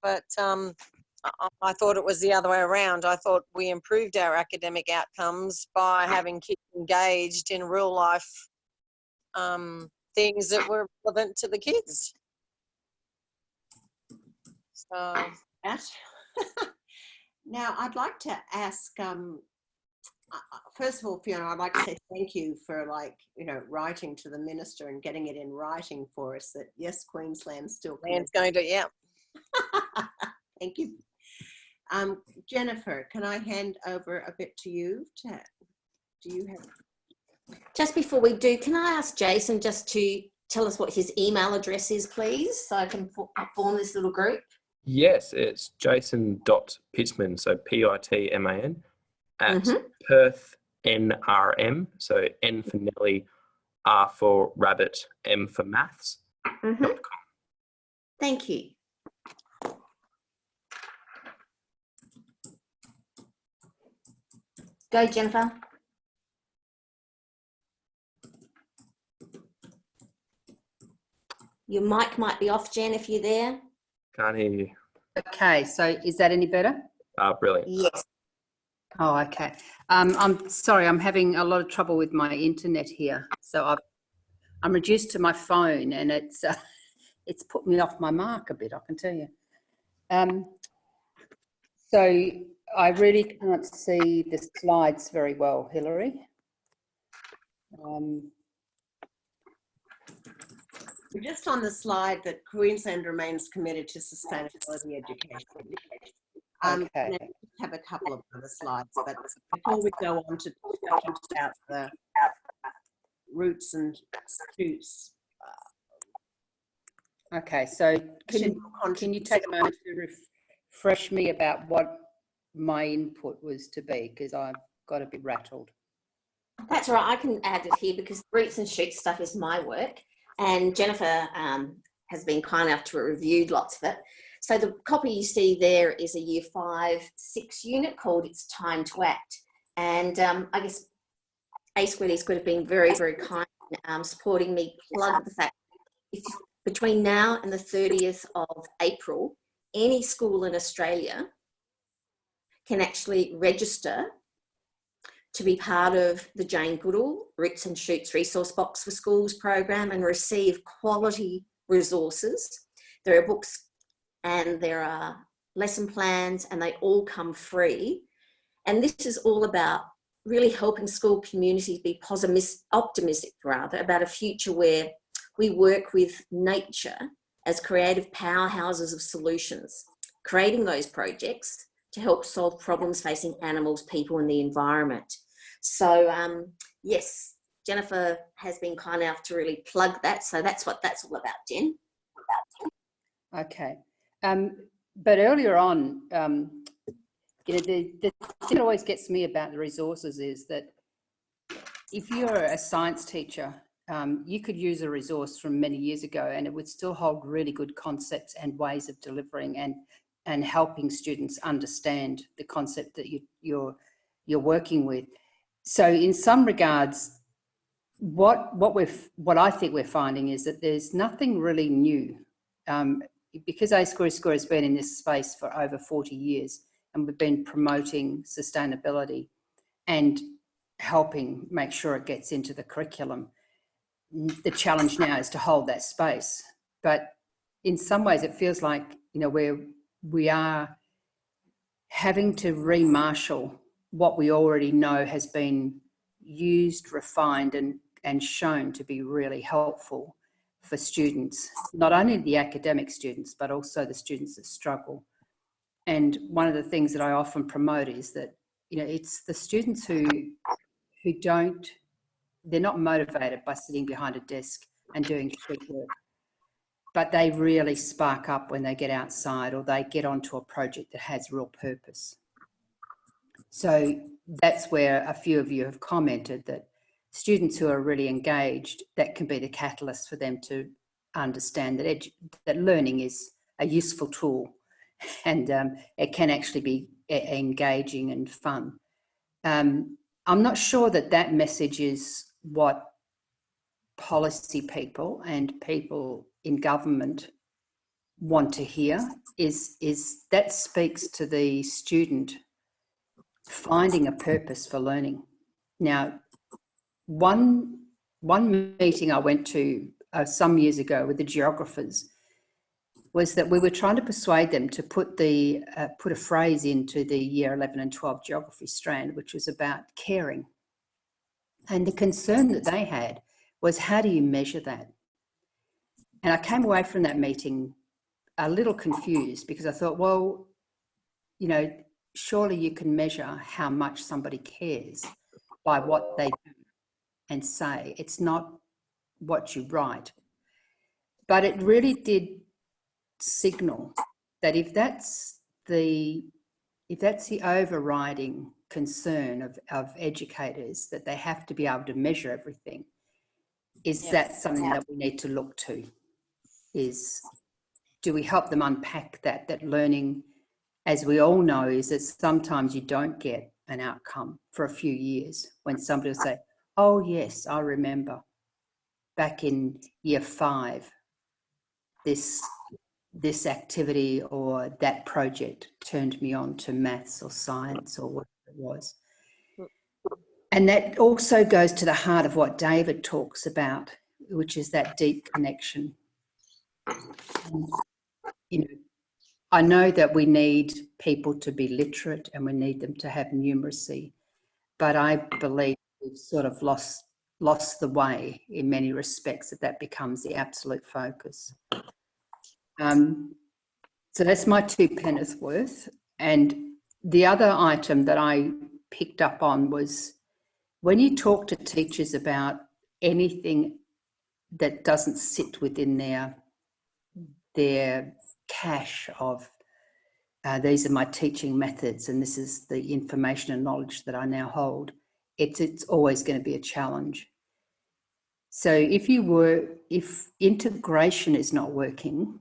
But I thought it was the other way around. I thought we improved our academic outcomes by having kids engaged in real life things that were relevant to the kids. So Now, I'd like to ask, first of all, Fiona, I'd like to say thank you for, like, you know, writing to the minister and getting it in writing for us that, yes, Queensland's still Land's going to, yeah. Thank you. Jennifer, can I hand over a bit to you? Do you have? Just before we do, can I ask Jason just to tell us what his email address is, please, so I can form this little group? Yes, it's jason.pitman, so Pitman, at Perth NRM, so N for Nelly, R for Rabbit, M for Maths. Thank you. Go, Jennifer. Your mic might be off, Jen, if you're there. Can't hear you. Okay, so is that any better? Brilliant. Yes. Oh, okay. I'm sorry, I'm having a lot of trouble with my internet here. So I'm reduced to my phone, and it's put me off my mark a bit, I can tell you. So I really can't see the slides very well, Hilary. We're just on the slide that Queensland remains committed to sustainability education. Okay. I have a couple of other slides, but before we go on to talk about the roots and shoots, Okay, so Should can you take a moment to refresh me about what my input was to be, because I've got a bit rattled. That's all right. I can add it here because roots and shoots stuff is my work, and Jennifer has been kind enough to review lots of it. So the copy you see there is a Year 5/6 unit called "It's Time to Act," and I guess A2E have been very, very kind in supporting me plug the fact if between now and the 30th of April, any school in Australia can actually register to be part of the Jane Goodall Roots and Shoots Resource Box for Schools program and receive quality resources. There are books and there are lesson plans, and they all come free. And this is all about really helping school communities be optimistic about a future where we work with nature as creative powerhouses of solutions, creating those projects to help solve problems facing animals, people, and the environment. So yes, Jennifer has been kind enough to really plug that. So that's what that's all about, Jen. Okay. But earlier on, you know, the thing that always gets me about the resources is that if you're a science teacher, you could use a resource from many years ago and it would still hold really good concepts and ways of delivering and helping students understand the concept that you're working with. So in some regards, what I think we're finding is that there's nothing really new. Because A2E has been in this space for over 40 years and we've been promoting sustainability and helping make sure it gets into the curriculum. The challenge now is to hold that space. But in some ways it feels like, you know, we are having to remarshal what we already know has been used, refined and shown to be really helpful for students, not only the academic students, but also the students that struggle. And one of the things that I often promote is that, you know, it's the students who they're not motivated by sitting behind a desk and doing sheet work, but they really spark up when they get outside or they get onto a project that has real purpose. So that's where a few of you have commented that students who are really engaged, that can be the catalyst for them to understand that learning is a useful tool and it can actually be engaging and fun. I'm not sure that message is what policy people and people in government want to hear, is that speaks to the student finding a purpose for learning. Now, one meeting I went to some years ago with the geographers was that we were trying to persuade them to put a phrase into the year 11 and 12 geography strand, which was about caring. And the concern that they had was, how do you measure that? And I came away from that meeting a little confused because I thought, well, you know, surely you can measure how much somebody cares by what they do and say. It's not what you write. But it really did signal that if that's the overriding concern of educators, that they have to be able to measure everything, is that something that we need to look to? Is, do we help them unpack that learning, as we all know, is that sometimes you don't get an outcome for a few years when somebody will say, oh yes, I remember back in year 5, this activity or that project turned me on to maths or science or whatever it was. And that also goes to the heart of what David talks about, which is that deep connection. And, you know, I know that we need people to be literate and we need them to have numeracy, but I believe we've sort of lost the way in many respects, that becomes the absolute focus. So that's my 2 pence worth. And the other item that I picked up on was, when you talk to teachers about anything that doesn't sit within their cache of these are my teaching methods and this is the information and knowledge that I now hold, it's always going to be a challenge. So if integration is not working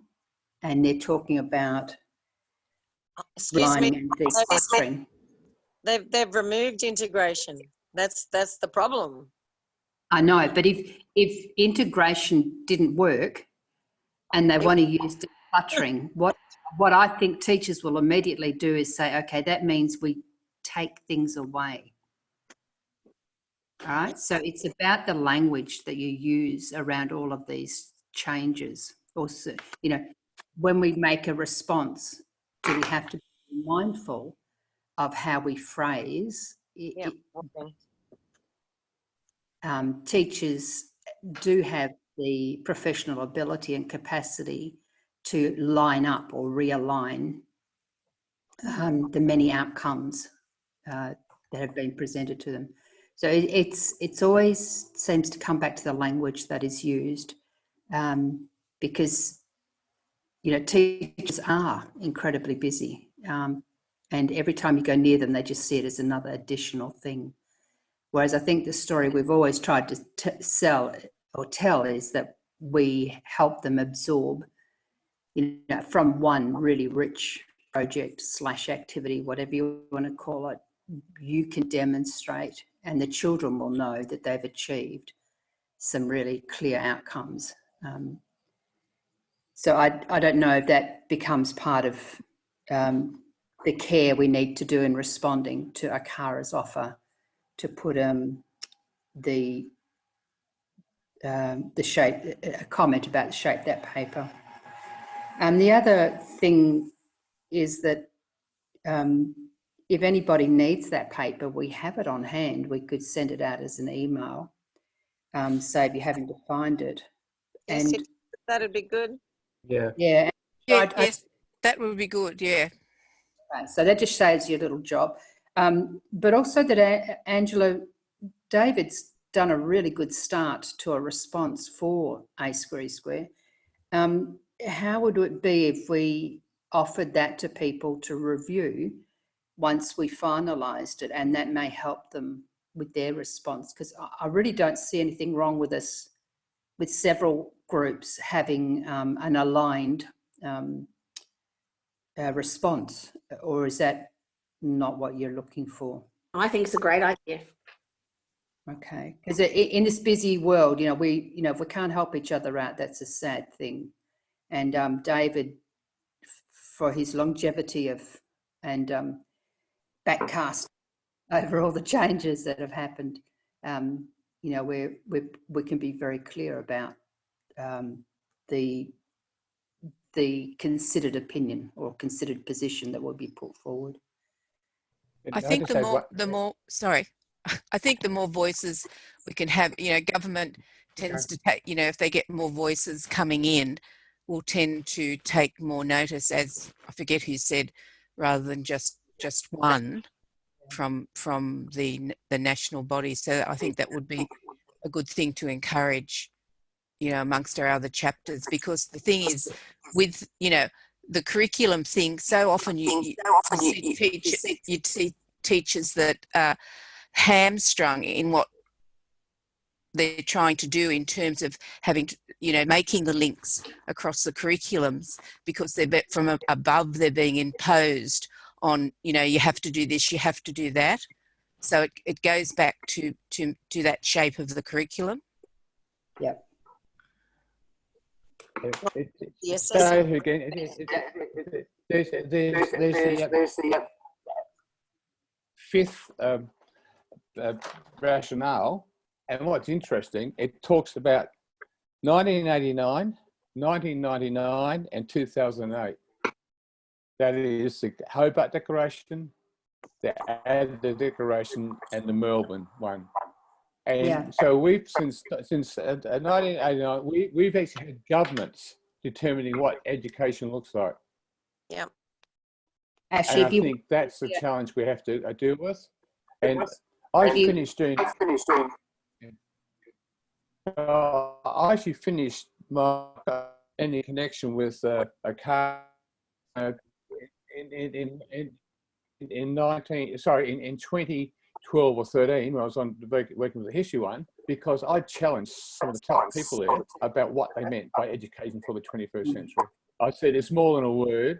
and they're talking about Excuse me, lining and decluttering, they've removed integration. That's the problem. I know, but if integration didn't work and they want to use decluttering, what I think teachers will immediately do is say, okay, that means we take things away. All right, so it's about the language that you use around all of these changes. Also, you know, when we make a response, do we have to be mindful of how we phrase? Yeah. Okay. Teachers do have the professional ability and capacity to line up or realign the many outcomes that have been presented to them. So it's always seems to come back to the language that is used, because you know teachers are incredibly busy, and every time you go near them, they just see it as another additional thing. Whereas I think the story we've always tried to sell or tell is that we help them absorb, you know, from one really rich project / activity, whatever you want to call it, you can demonstrate and the children will know that they've achieved some really clear outcomes. So I don't know if that becomes part of the care we need to do in responding to Akara's offer to put the shape, a comment about the shape that paper. The other thing is that if anybody needs that paper, we have it on hand. We could send it out as an email, save you having to find it. Yes, And that'd be good. Yeah. yeah, Yes, that would be good. Yeah. so that just saves you a little job. But also that Angela, David's done a really good start to a response for A Square. How would it be if we offered that to people to review once we finalised it, and that may help them with their response? Because I really don't see anything wrong with us, with several groups having an aligned response, or is that not what you're looking for? I think it's a great idea. Okay, because in this busy world, if we can't help each other out, that's a sad thing. And David, for his longevity and backcast over all the changes that have happened, we can be very clear about the considered opinion or considered position that will be put forward. I think I think the more voices we can have, government tends to take, if they get more voices coming in, will tend to take more notice, as I forget who said, rather than just one from the national body. So I think that would be a good thing to encourage, amongst our other chapters, because the thing is with, the curriculum thing, so often you see teachers that are hamstrung in what they're trying to do in terms of having to, making the links across the curriculums, because they're from above, they're being imposed on, you have to do this, you have to do that. So it goes back to that shape of the curriculum. Yep. Yes, Dave, again, there's the fifth rationale, and what's interesting, it talks about 1989, 1999, and 2008. That is the Hobart Declaration, the Adelaide Declaration, and the Melbourne one. And so we've since 1989, we've actually had governments determining what education looks like. Yeah. Actually, and I think that's the challenge we have to deal with. And I actually finished my any connection with a car in 2012 or 13, when I was working with the history one, because I challenged some of the top people there about what they meant by education for the 21st century. I said, it's more than a word.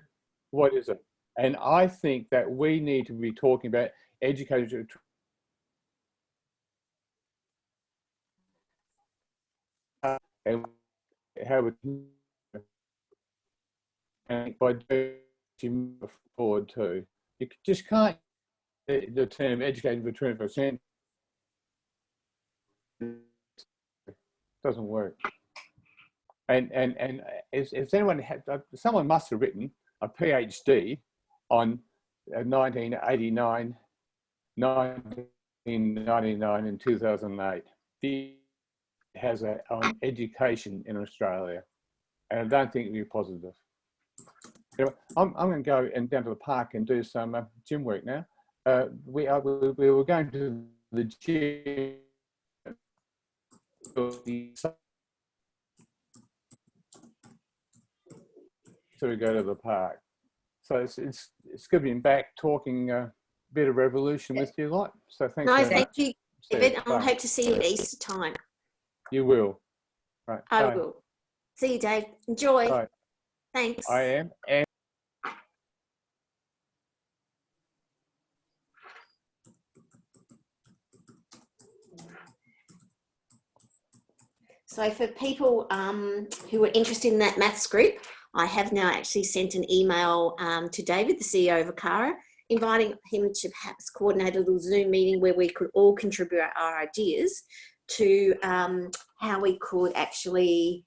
What is it? And I think that we need to be talking about education and how we can, by doing forward too. You just can't the term educating for 21st century. Doesn't work. And if anyone had, someone must have written a PhD on 1989, 1999 and 2008. He has on education in Australia, and I don't think it'll be positive. Anyway, I'm going to go and down to the park and do some gym work now. We were going to the gym. So we go to the park. So it's good being back talking a bit of revolution with you lot. So thanks. No, very thank much. you, David. I hope to see you at Easter time. You will. Right. I bye. will. See you, Dave. Enjoy. Bye. Thanks. I am. And So for people who are interested in that maths group, I have now actually sent an email to David, the CEO of ACARA, inviting him to perhaps coordinate a little Zoom meeting where we could all contribute our ideas to how we could actually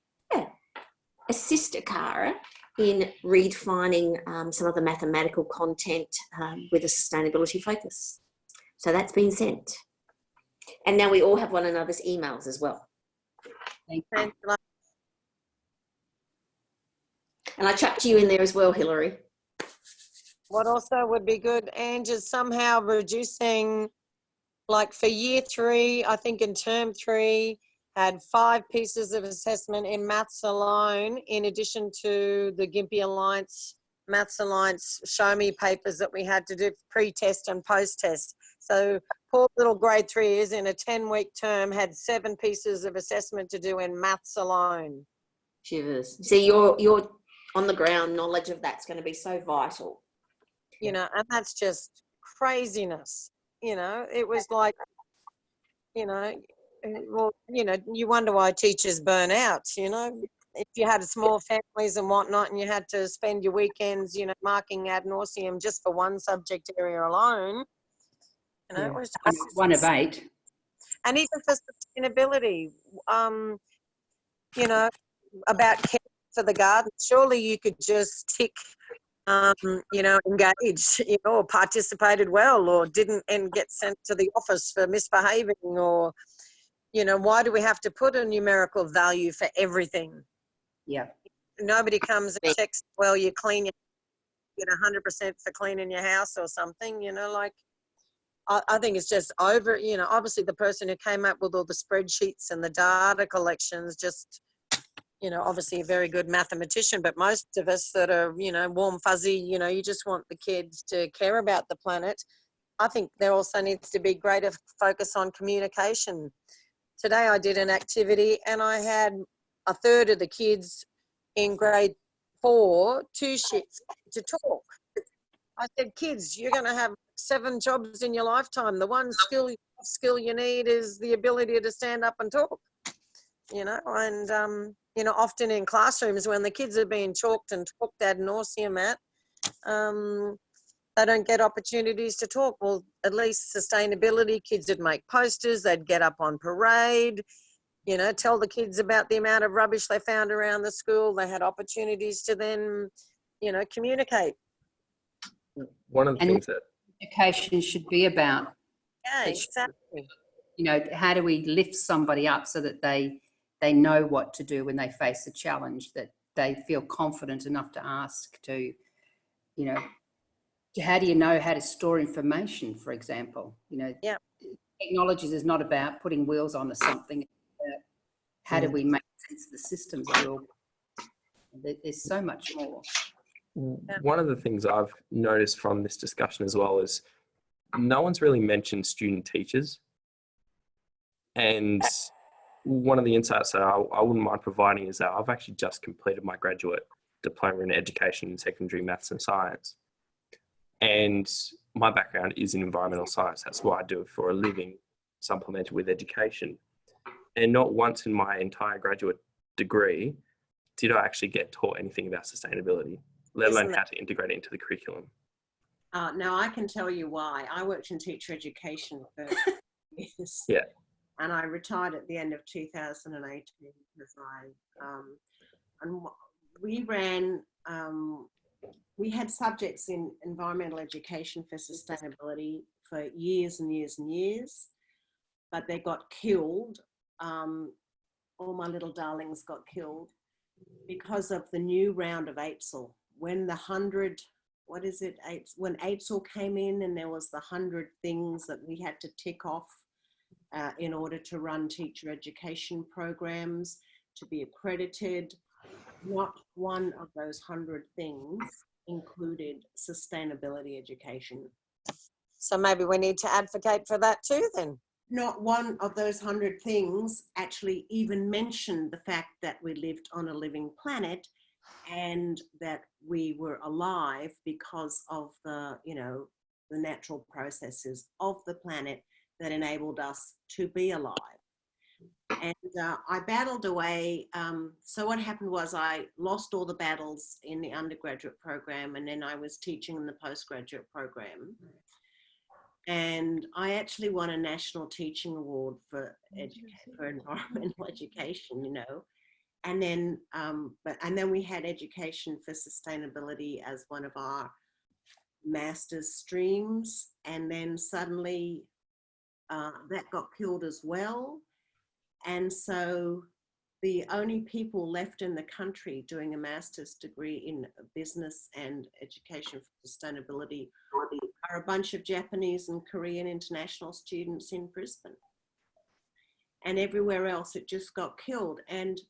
assist ACARA in redefining some of the mathematical content with a sustainability focus. So that's been sent. And now we all have one another's emails as well. Thank you. Thanks a lot. And I chucked you in there as well, Hilary. What also would be good, Ange, is somehow reducing, like for year 3, I think in term 3, had 5 pieces of assessment in maths alone, in addition to the Gympie Alliance, Maths Alliance Show Me papers that we had to do pre-test and post-test. So poor little grade 3s in a 10-week term had 7 pieces of assessment to do in maths alone. Shivers. See, your on the ground knowledge of that's going to be so vital. You know, and that's just craziness. You know, it was like, you know, well, you know, you wonder why teachers burn out, you know. If you had small families and whatnot and you had to spend your weekends, you know, marking ad nauseum just for one subject area alone, you know, it was just, One of 8. and even for sustainability, you know, about care for the garden, surely you could just tick, you know, engaged, you know, or participated well, or didn't and get sent to the office for misbehaving, or, you know, why do we have to put a numerical value for everything? Yeah. Nobody comes and checks, well, you clean, you get 100% for cleaning your house or something, you know, like, I think it's just over, you know, obviously the person who came up with all the spreadsheets and the data collections, just, you know, obviously a very good mathematician, but most of us that are, you know, warm fuzzy, you know, you just want the kids to care about the planet. I think there also needs to be greater focus on communication. Today I did an activity and I had a third of the kids in grade 4 2 shits to talk. I said, kids, you're going to have 7 jobs in your lifetime. The one skill you need is the ability to stand up and talk, you know, and, you know, often in classrooms when the kids are being chalked and talked ad nauseum at, they don't get opportunities to talk. Well, at least sustainability, kids would make posters, they'd get up on parade, you know, tell the kids about the amount of rubbish they found around the school. They had opportunities to then, you know, communicate. One of the And things that education should be about, Yeah, exactly. you know, how do we lift somebody up so that they know what to do when they face a challenge, that they feel confident enough to ask, to, you know, how do you know how to store information, for example? You know, Yeah. technology is not about putting wheels on something. It's about how do we make sense of the systems that we'll There's so much more. One of the things I've noticed from this discussion as well is no one's really mentioned student teachers. And one of the insights that I wouldn't mind providing is that I've actually just completed my graduate diploma in education in secondary maths and science. And my background is in environmental science. That's what I do for a living, supplemented with education. And not once in my entire graduate degree did I actually get taught anything about sustainability, let alone how to integrate it into the curriculum. Now, I can tell you why. I worked in teacher education for years. Yeah. And I retired at the end of 2018 because and we ran, we had subjects in environmental education for sustainability for years and years and years, but they got killed. All my little darlings got killed because of the new round of AAEE. When the 100, what is it, when AAEE came in and there was the 100 things that we had to tick off in order to run teacher education programs, to be accredited, not one of those 100 things included sustainability education. So maybe we need to advocate for that too then. Not one of those 100 things actually even mentioned the fact that we lived on a living planet and that we were alive because of the, you know, the natural processes of the planet that enabled us to be alive. And I battled away. So what happened was I lost all the battles in the undergraduate program, and then I was teaching in the postgraduate program. And I actually won a national teaching award for environmental education, you know. And then, and then we had education for sustainability as one of our master's streams. And then suddenly that got killed as well. And so the only people left in the country doing a master's degree in business and education for sustainability are a bunch of Japanese and Korean international students in Brisbane. And everywhere else it just got killed. And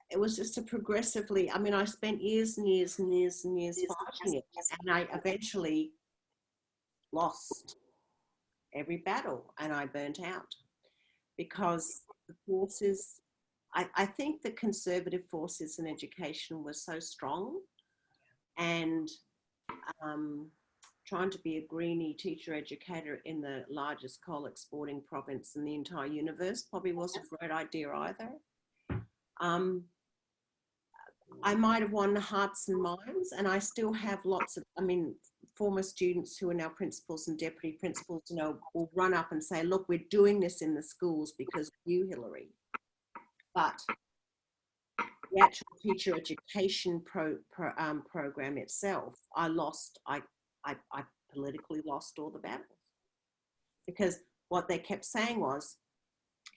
it was just a progressively, I mean, I spent years and years and years and years fighting it. And I eventually lost every battle and I burnt out because the forces, I think the conservative forces in education were so strong, and trying to be a greenie teacher educator in the largest coal exporting province in the entire universe probably wasn't a great idea either. I might have won the hearts and minds, and I still have lots of, I mean, former students who are now principals and deputy principals, you know, will run up and say, look, we're doing this in the schools because of you, Hillary. But the actual teacher education program itself, I politically lost all the battles, because what they kept saying was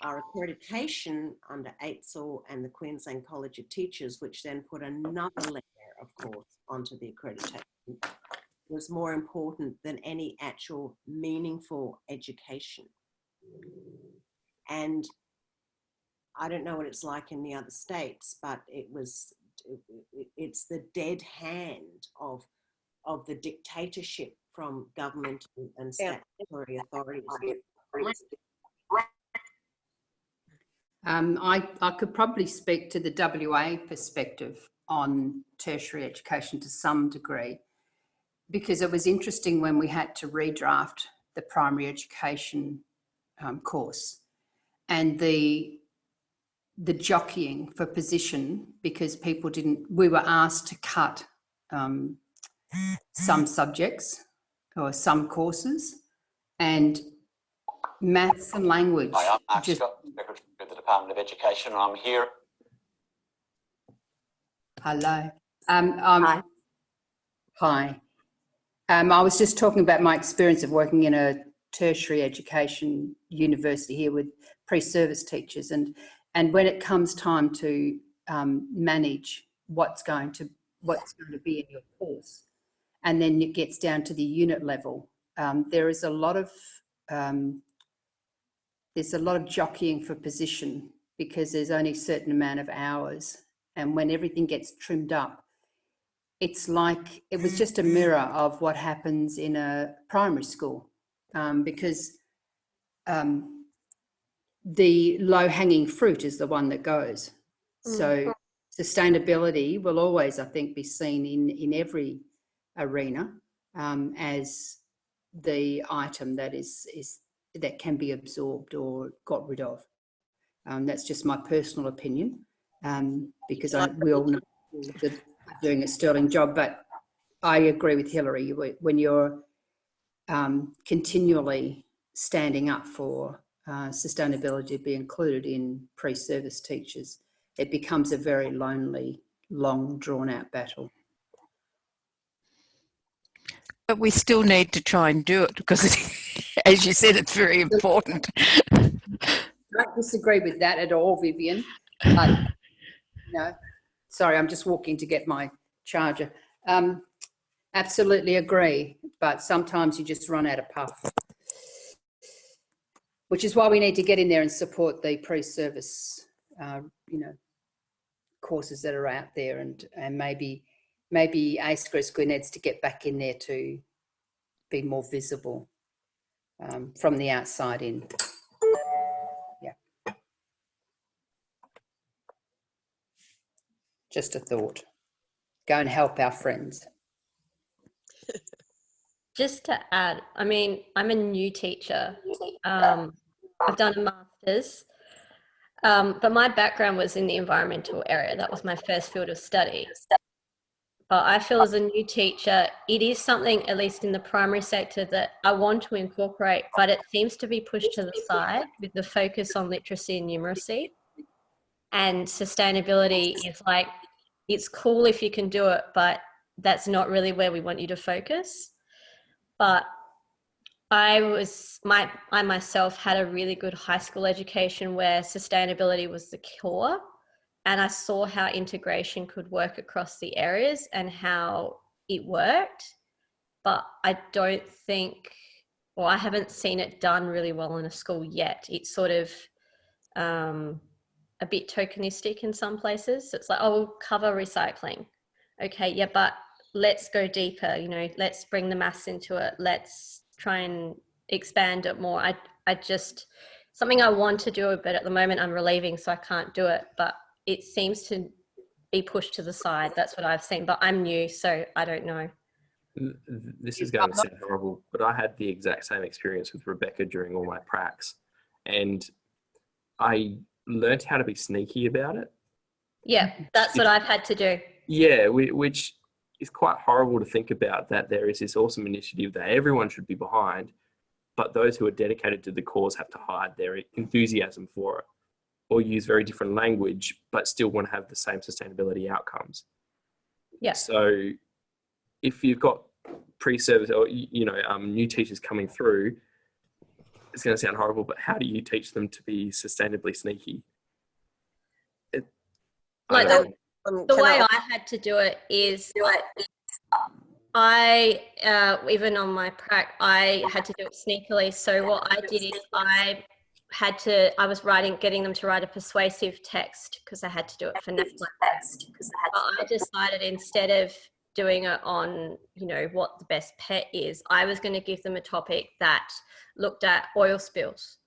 our accreditation under AAEE and the Queensland College of Teachers, which then put another layer, of course, onto the accreditation, was more important than any actual meaningful education. And I don't know what it's like in the other states, but it's the dead hand of the dictatorship from government and statutory authorities. I could probably speak to the WA perspective on tertiary education to some degree, because it was interesting when we had to redraft the primary education course, and the jockeying for position, because people we were asked to cut some subjects or some courses, and maths and language. Hi, I'm Mark Scott, Secretary of the Department of Education, and I'm here. Hello. Hi. Hi. I was just talking about my experience of working in a tertiary education university here with pre-service teachers, and when it comes time to manage what's going to be in your course, and then it gets down to the unit level, there is a lot of jockeying for position, because there's only a certain amount of hours, And when everything gets trimmed up, it's like it was just a mirror of what happens in a primary school, because the low-hanging fruit is the one that goes. So sustainability will always, I think, be seen in every arena as the item that that can be absorbed or got rid of. That's just my personal opinion, because we all know that are doing a sterling job. But I agree with Hilary. When you're continually standing up for sustainability to be included in pre-service teachers, it becomes a very lonely, long, drawn-out battle. But we still need to try and do it because, as you said, it's very important. I don't disagree with that at all, Vivian. But, sorry, I'm just walking to get my charger. Absolutely agree, but sometimes you just run out of puff, which is why we need to get in there and support the pre-service, courses that are out there, and maybe ASCRS needs to get back in there to be more visible from the outside in. Yeah. Just a thought. Go and help our friends. Just to add, I mean, I'm a new teacher. I've done a master's, but my background was in the environmental area. That was my first field of study. But I feel as a new teacher, it is something, at least in the primary sector, that I want to incorporate, but it seems to be pushed to the side with the focus on literacy and numeracy. And sustainability is like, it's cool if you can do it, but that's not really where we want you to focus. But I myself had a really good high school education where sustainability was the core, and I saw how integration could work across the areas and how it worked. But I don't think, or I haven't seen it done really well in a school yet. It's sort of a bit tokenistic in some places. So it's like, oh, we'll cover recycling. Okay, yeah, but let's go deeper, let's bring the maths into it. Let's try and expand it more. I just, something I want to do, but at the moment I'm relieving, so I can't do it. But it seems to be pushed to the side. That's what I've seen, but I'm new, so I don't know. This is going to sound horrible, but I had the exact same experience with Rebecca during all my pracs, and I learned how to be sneaky about it. Yeah, that's what I've had to do. Yeah, which is quite horrible to think about, that there is this awesome initiative that everyone should be behind, but those who are dedicated to the cause have to hide their enthusiasm for it, or use very different language, but still want to have the same sustainability outcomes. Yeah. So if you've got pre-service or, new teachers coming through, it's going to sound horrible, but how do you teach them to be sustainably sneaky? The way I had to do it is I, even on my prac, I had to do it sneakily. So what I did is I was getting them to write a persuasive text because I had to do it for NAPLAN. I decided instead of doing it on, what the best pet is, I was going to give them a topic that looked at oil spills.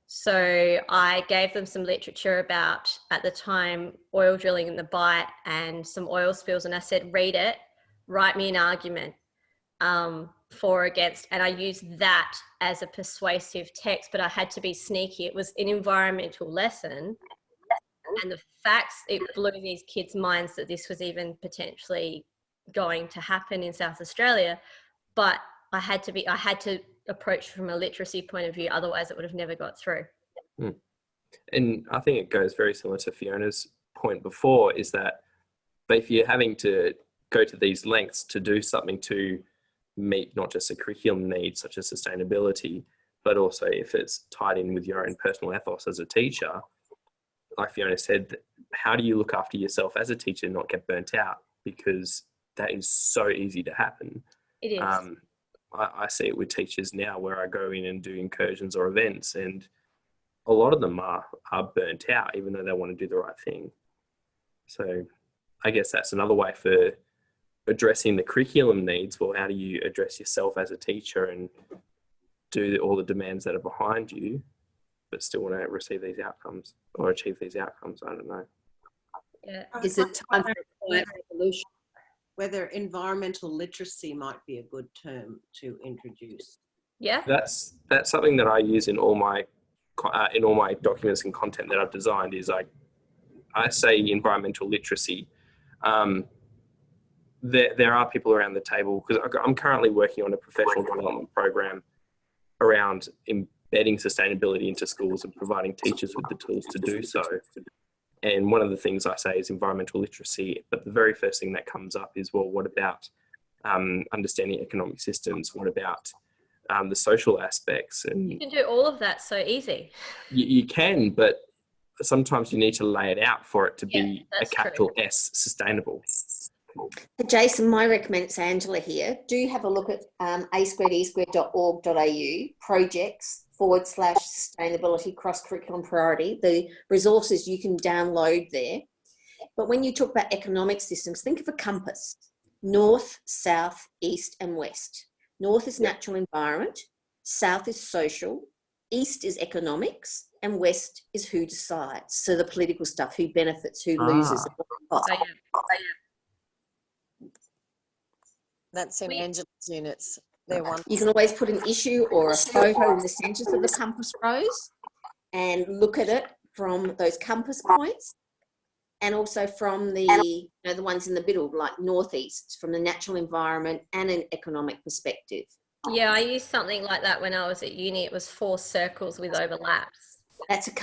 So I gave them some literature about, at the time, oil drilling in the Bight and some oil spills. And I said, read it, write me an argument for or against. And I used that as a persuasive text, but I had to be sneaky. It was an environmental lesson. And the facts, it blew these kids' minds that this was even potentially going to happen in South Australia. But I had to approach from a literacy point of view, otherwise it would have never got through. And I think it goes very similar to Fiona's point before, is that but if you're having to go to these lengths to do something to meet not just a curriculum need such as sustainability, but also if it's tied in with your own personal ethos as a teacher, like Fiona said, how do you look after yourself as a teacher and not get burnt out? Because that is so easy to happen. It is. I see it with teachers now where I go in and do incursions or events, and a lot of them are burnt out even though they want to do the right thing. So I guess that's another way for addressing the curriculum needs. Well, how do you address yourself as a teacher and do all the demands that are behind you, but still want to receive these outcomes or achieve these outcomes? I don't know. Yeah. Is it time for a quiet revolution? Whether environmental literacy might be a good term to introduce. Yeah. That's something that I use in all my documents and content that I've designed. Is I say environmental literacy. There are people around the table, because I'm currently working on a professional development program around embedding sustainability into schools and providing teachers with the tools to do so. And one of the things I say is environmental literacy, but the very first thing that comes up is, well, what about understanding economic systems? What about the social aspects? And You can do all of that so easy. you can, but sometimes you need to lay it out for it to be a that's capital S sustainable. Jason, my recommend, it's Angela here. Do have a look at a2e2.org.au projects/sustainability cross-curriculum priority. The resources you can download there. But when you talk about economic systems, think of a compass: north, south, east, and west. North is natural environment, south is social, east is economics, and west is who decides. So the political stuff, who benefits, who loses. That's in Angela's units. They're one. You can always put an issue or a photo in the centres of the compass rose and look at it from those compass points, and also from the the ones in the middle, like northeast, from the natural environment and an economic perspective. Yeah, I used something like that when I was at uni. It was 4 circles with overlaps. That's a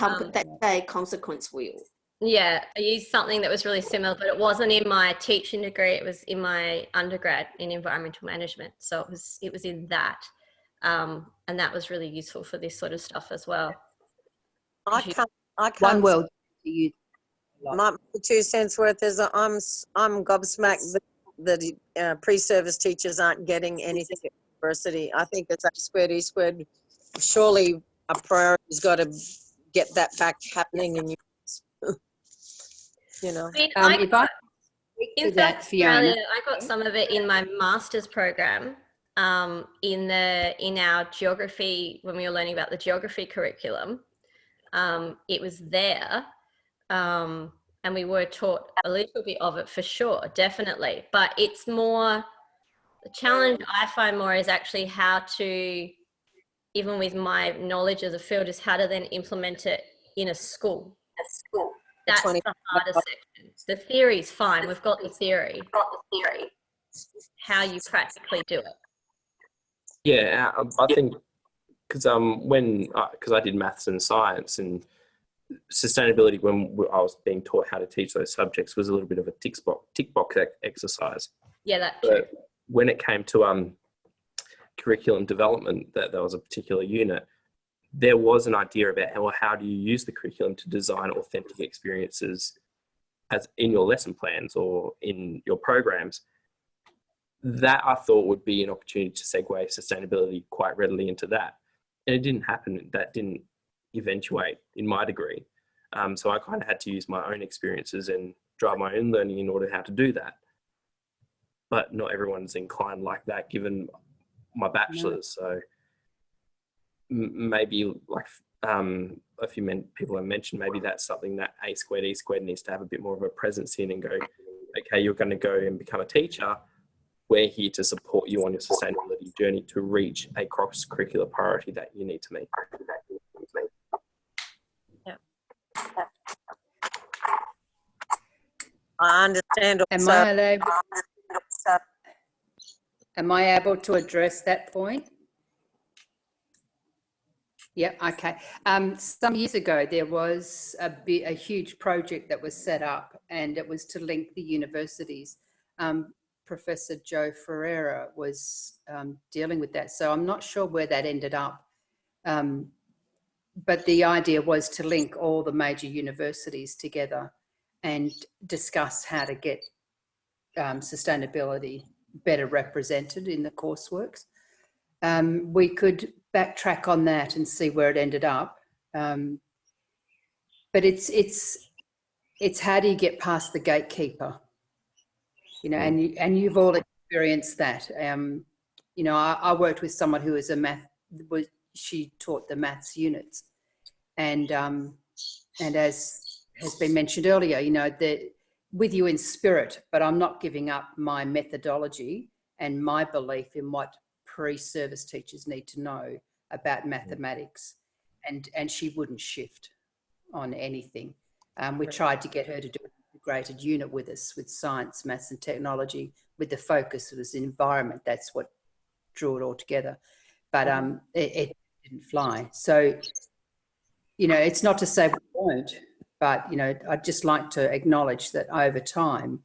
consequence wheel. Yeah, I used something that was really similar, but it wasn't in my teaching degree. It was in my undergrad in environmental management. So it was in that, and that was really useful for this sort of stuff as well. I can't. One world to use. My 2 cents worth is I'm gobsmacked that the pre-service teachers aren't getting anything at university. I think it's A2E2. Surely a priority's got to get that back happening in you. You know. I mean, If I in do that, South Fiona. Australia, I got some of it in my master's program in our geography, when we were learning about the geography curriculum. It was there, and we were taught a little bit of it for sure, definitely. But it's more, the challenge I find more is actually how to, even with my knowledge of the field, is how to then implement it in a school. That's the hardest section. The theory is fine. We've got the theory. How you practically do it. Yeah, I think because I did maths and science, and sustainability, when I was being taught how to teach those subjects, was a little bit of a tick box exercise. Yeah, that's true. When it came to curriculum development, that was a particular unit, there was an idea about how do you use the curriculum to design authentic experiences as in your lesson plans or in your programs. That I thought would be an opportunity to segue sustainability quite readily into that. And it didn't happen. That didn't eventuate in my degree. So I kind of had to use my own experiences and drive my own learning in order how to do that. But not everyone's inclined like that, given my bachelor's. So maybe like a few people have mentioned, maybe that's something that A2E2 needs to have a bit more of a presence in and go, okay, you're going to go and become a teacher. We're here to support you on your sustainability journey to reach a cross-curricular priority that you need to meet. Yeah. I understand. Am I able to address that point? Yeah, okay. Some years ago, there was a huge project that was set up, and it was to link the universities. Professor Joe Ferreira was dealing with that. So I'm not sure where that ended up. But the idea was to link all the major universities together and discuss how to get sustainability better represented in the courseworks. We could backtrack on that and see where it ended up. But it's how do you get past the gatekeeper you know, and you've all experienced that. You know, I worked with someone who was she taught the maths units, and as has been mentioned earlier, you know, that with you in spirit, but I'm not giving up my methodology and my belief in what pre-service teachers need to know about mathematics, and she wouldn't shift on anything. We tried to get her to do an integrated unit with us with science, maths and technology, with the focus was environment. That's what drew it all together. But it didn't fly. So, you know, it's not to say we won't, but, you know, I'd just like to acknowledge that over time,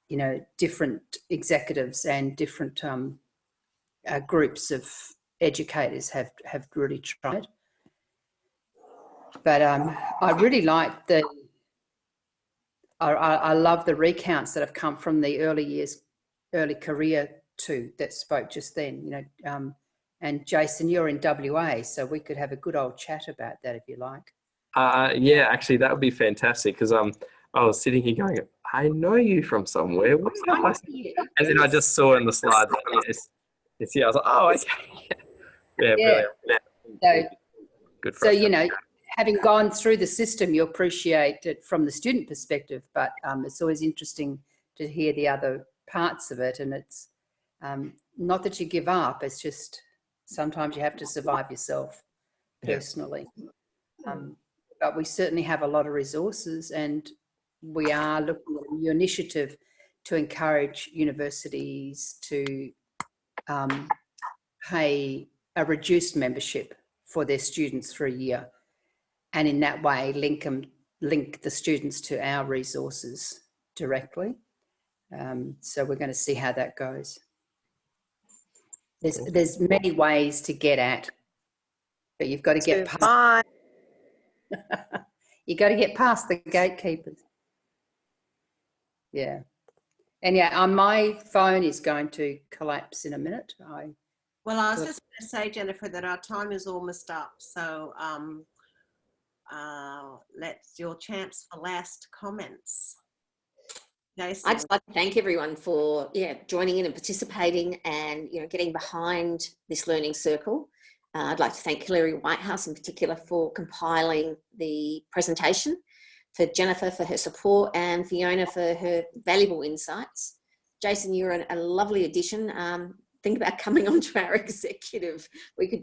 you know, different executives and different groups of educators have really tried. But I really like I love the recounts that have come from the early career two that spoke just then, you know, and Jason, you're in WA, so we could have a good old chat about that if you like. Yeah, actually, that would be fantastic because I was sitting here going, I know you from somewhere. What's that? And then I just saw in the slides, yeah, I was like, oh, okay. Yeah, brilliant. Good for so us. You know, having gone through the system, you appreciate it from the student perspective, but it's always interesting to hear the other parts of it. And it's not that you give up, it's just sometimes you have to survive yourself personally. But we certainly have a lot of resources, and we are looking at your initiative to encourage universities to pay a reduced membership for their students for a year, and in that way link the students to our resources directly. So we're going to see how that goes. There's many ways to get at, but you've got to get past. Bye. You got to get past the gatekeepers. Yeah. And yeah, my phone is going to collapse in a minute. Well, I was just going to say, Jennifer, that our time is almost up. So let's your chance for last comments. Jason. I'd just like to thank everyone for joining in and participating, and getting behind this learning circle. I'd like to thank Hilary Whitehouse in particular for compiling the presentation, for Jennifer for her support, and Fiona for her valuable insights. Jason, you're a lovely addition. Think about coming onto our executive. We could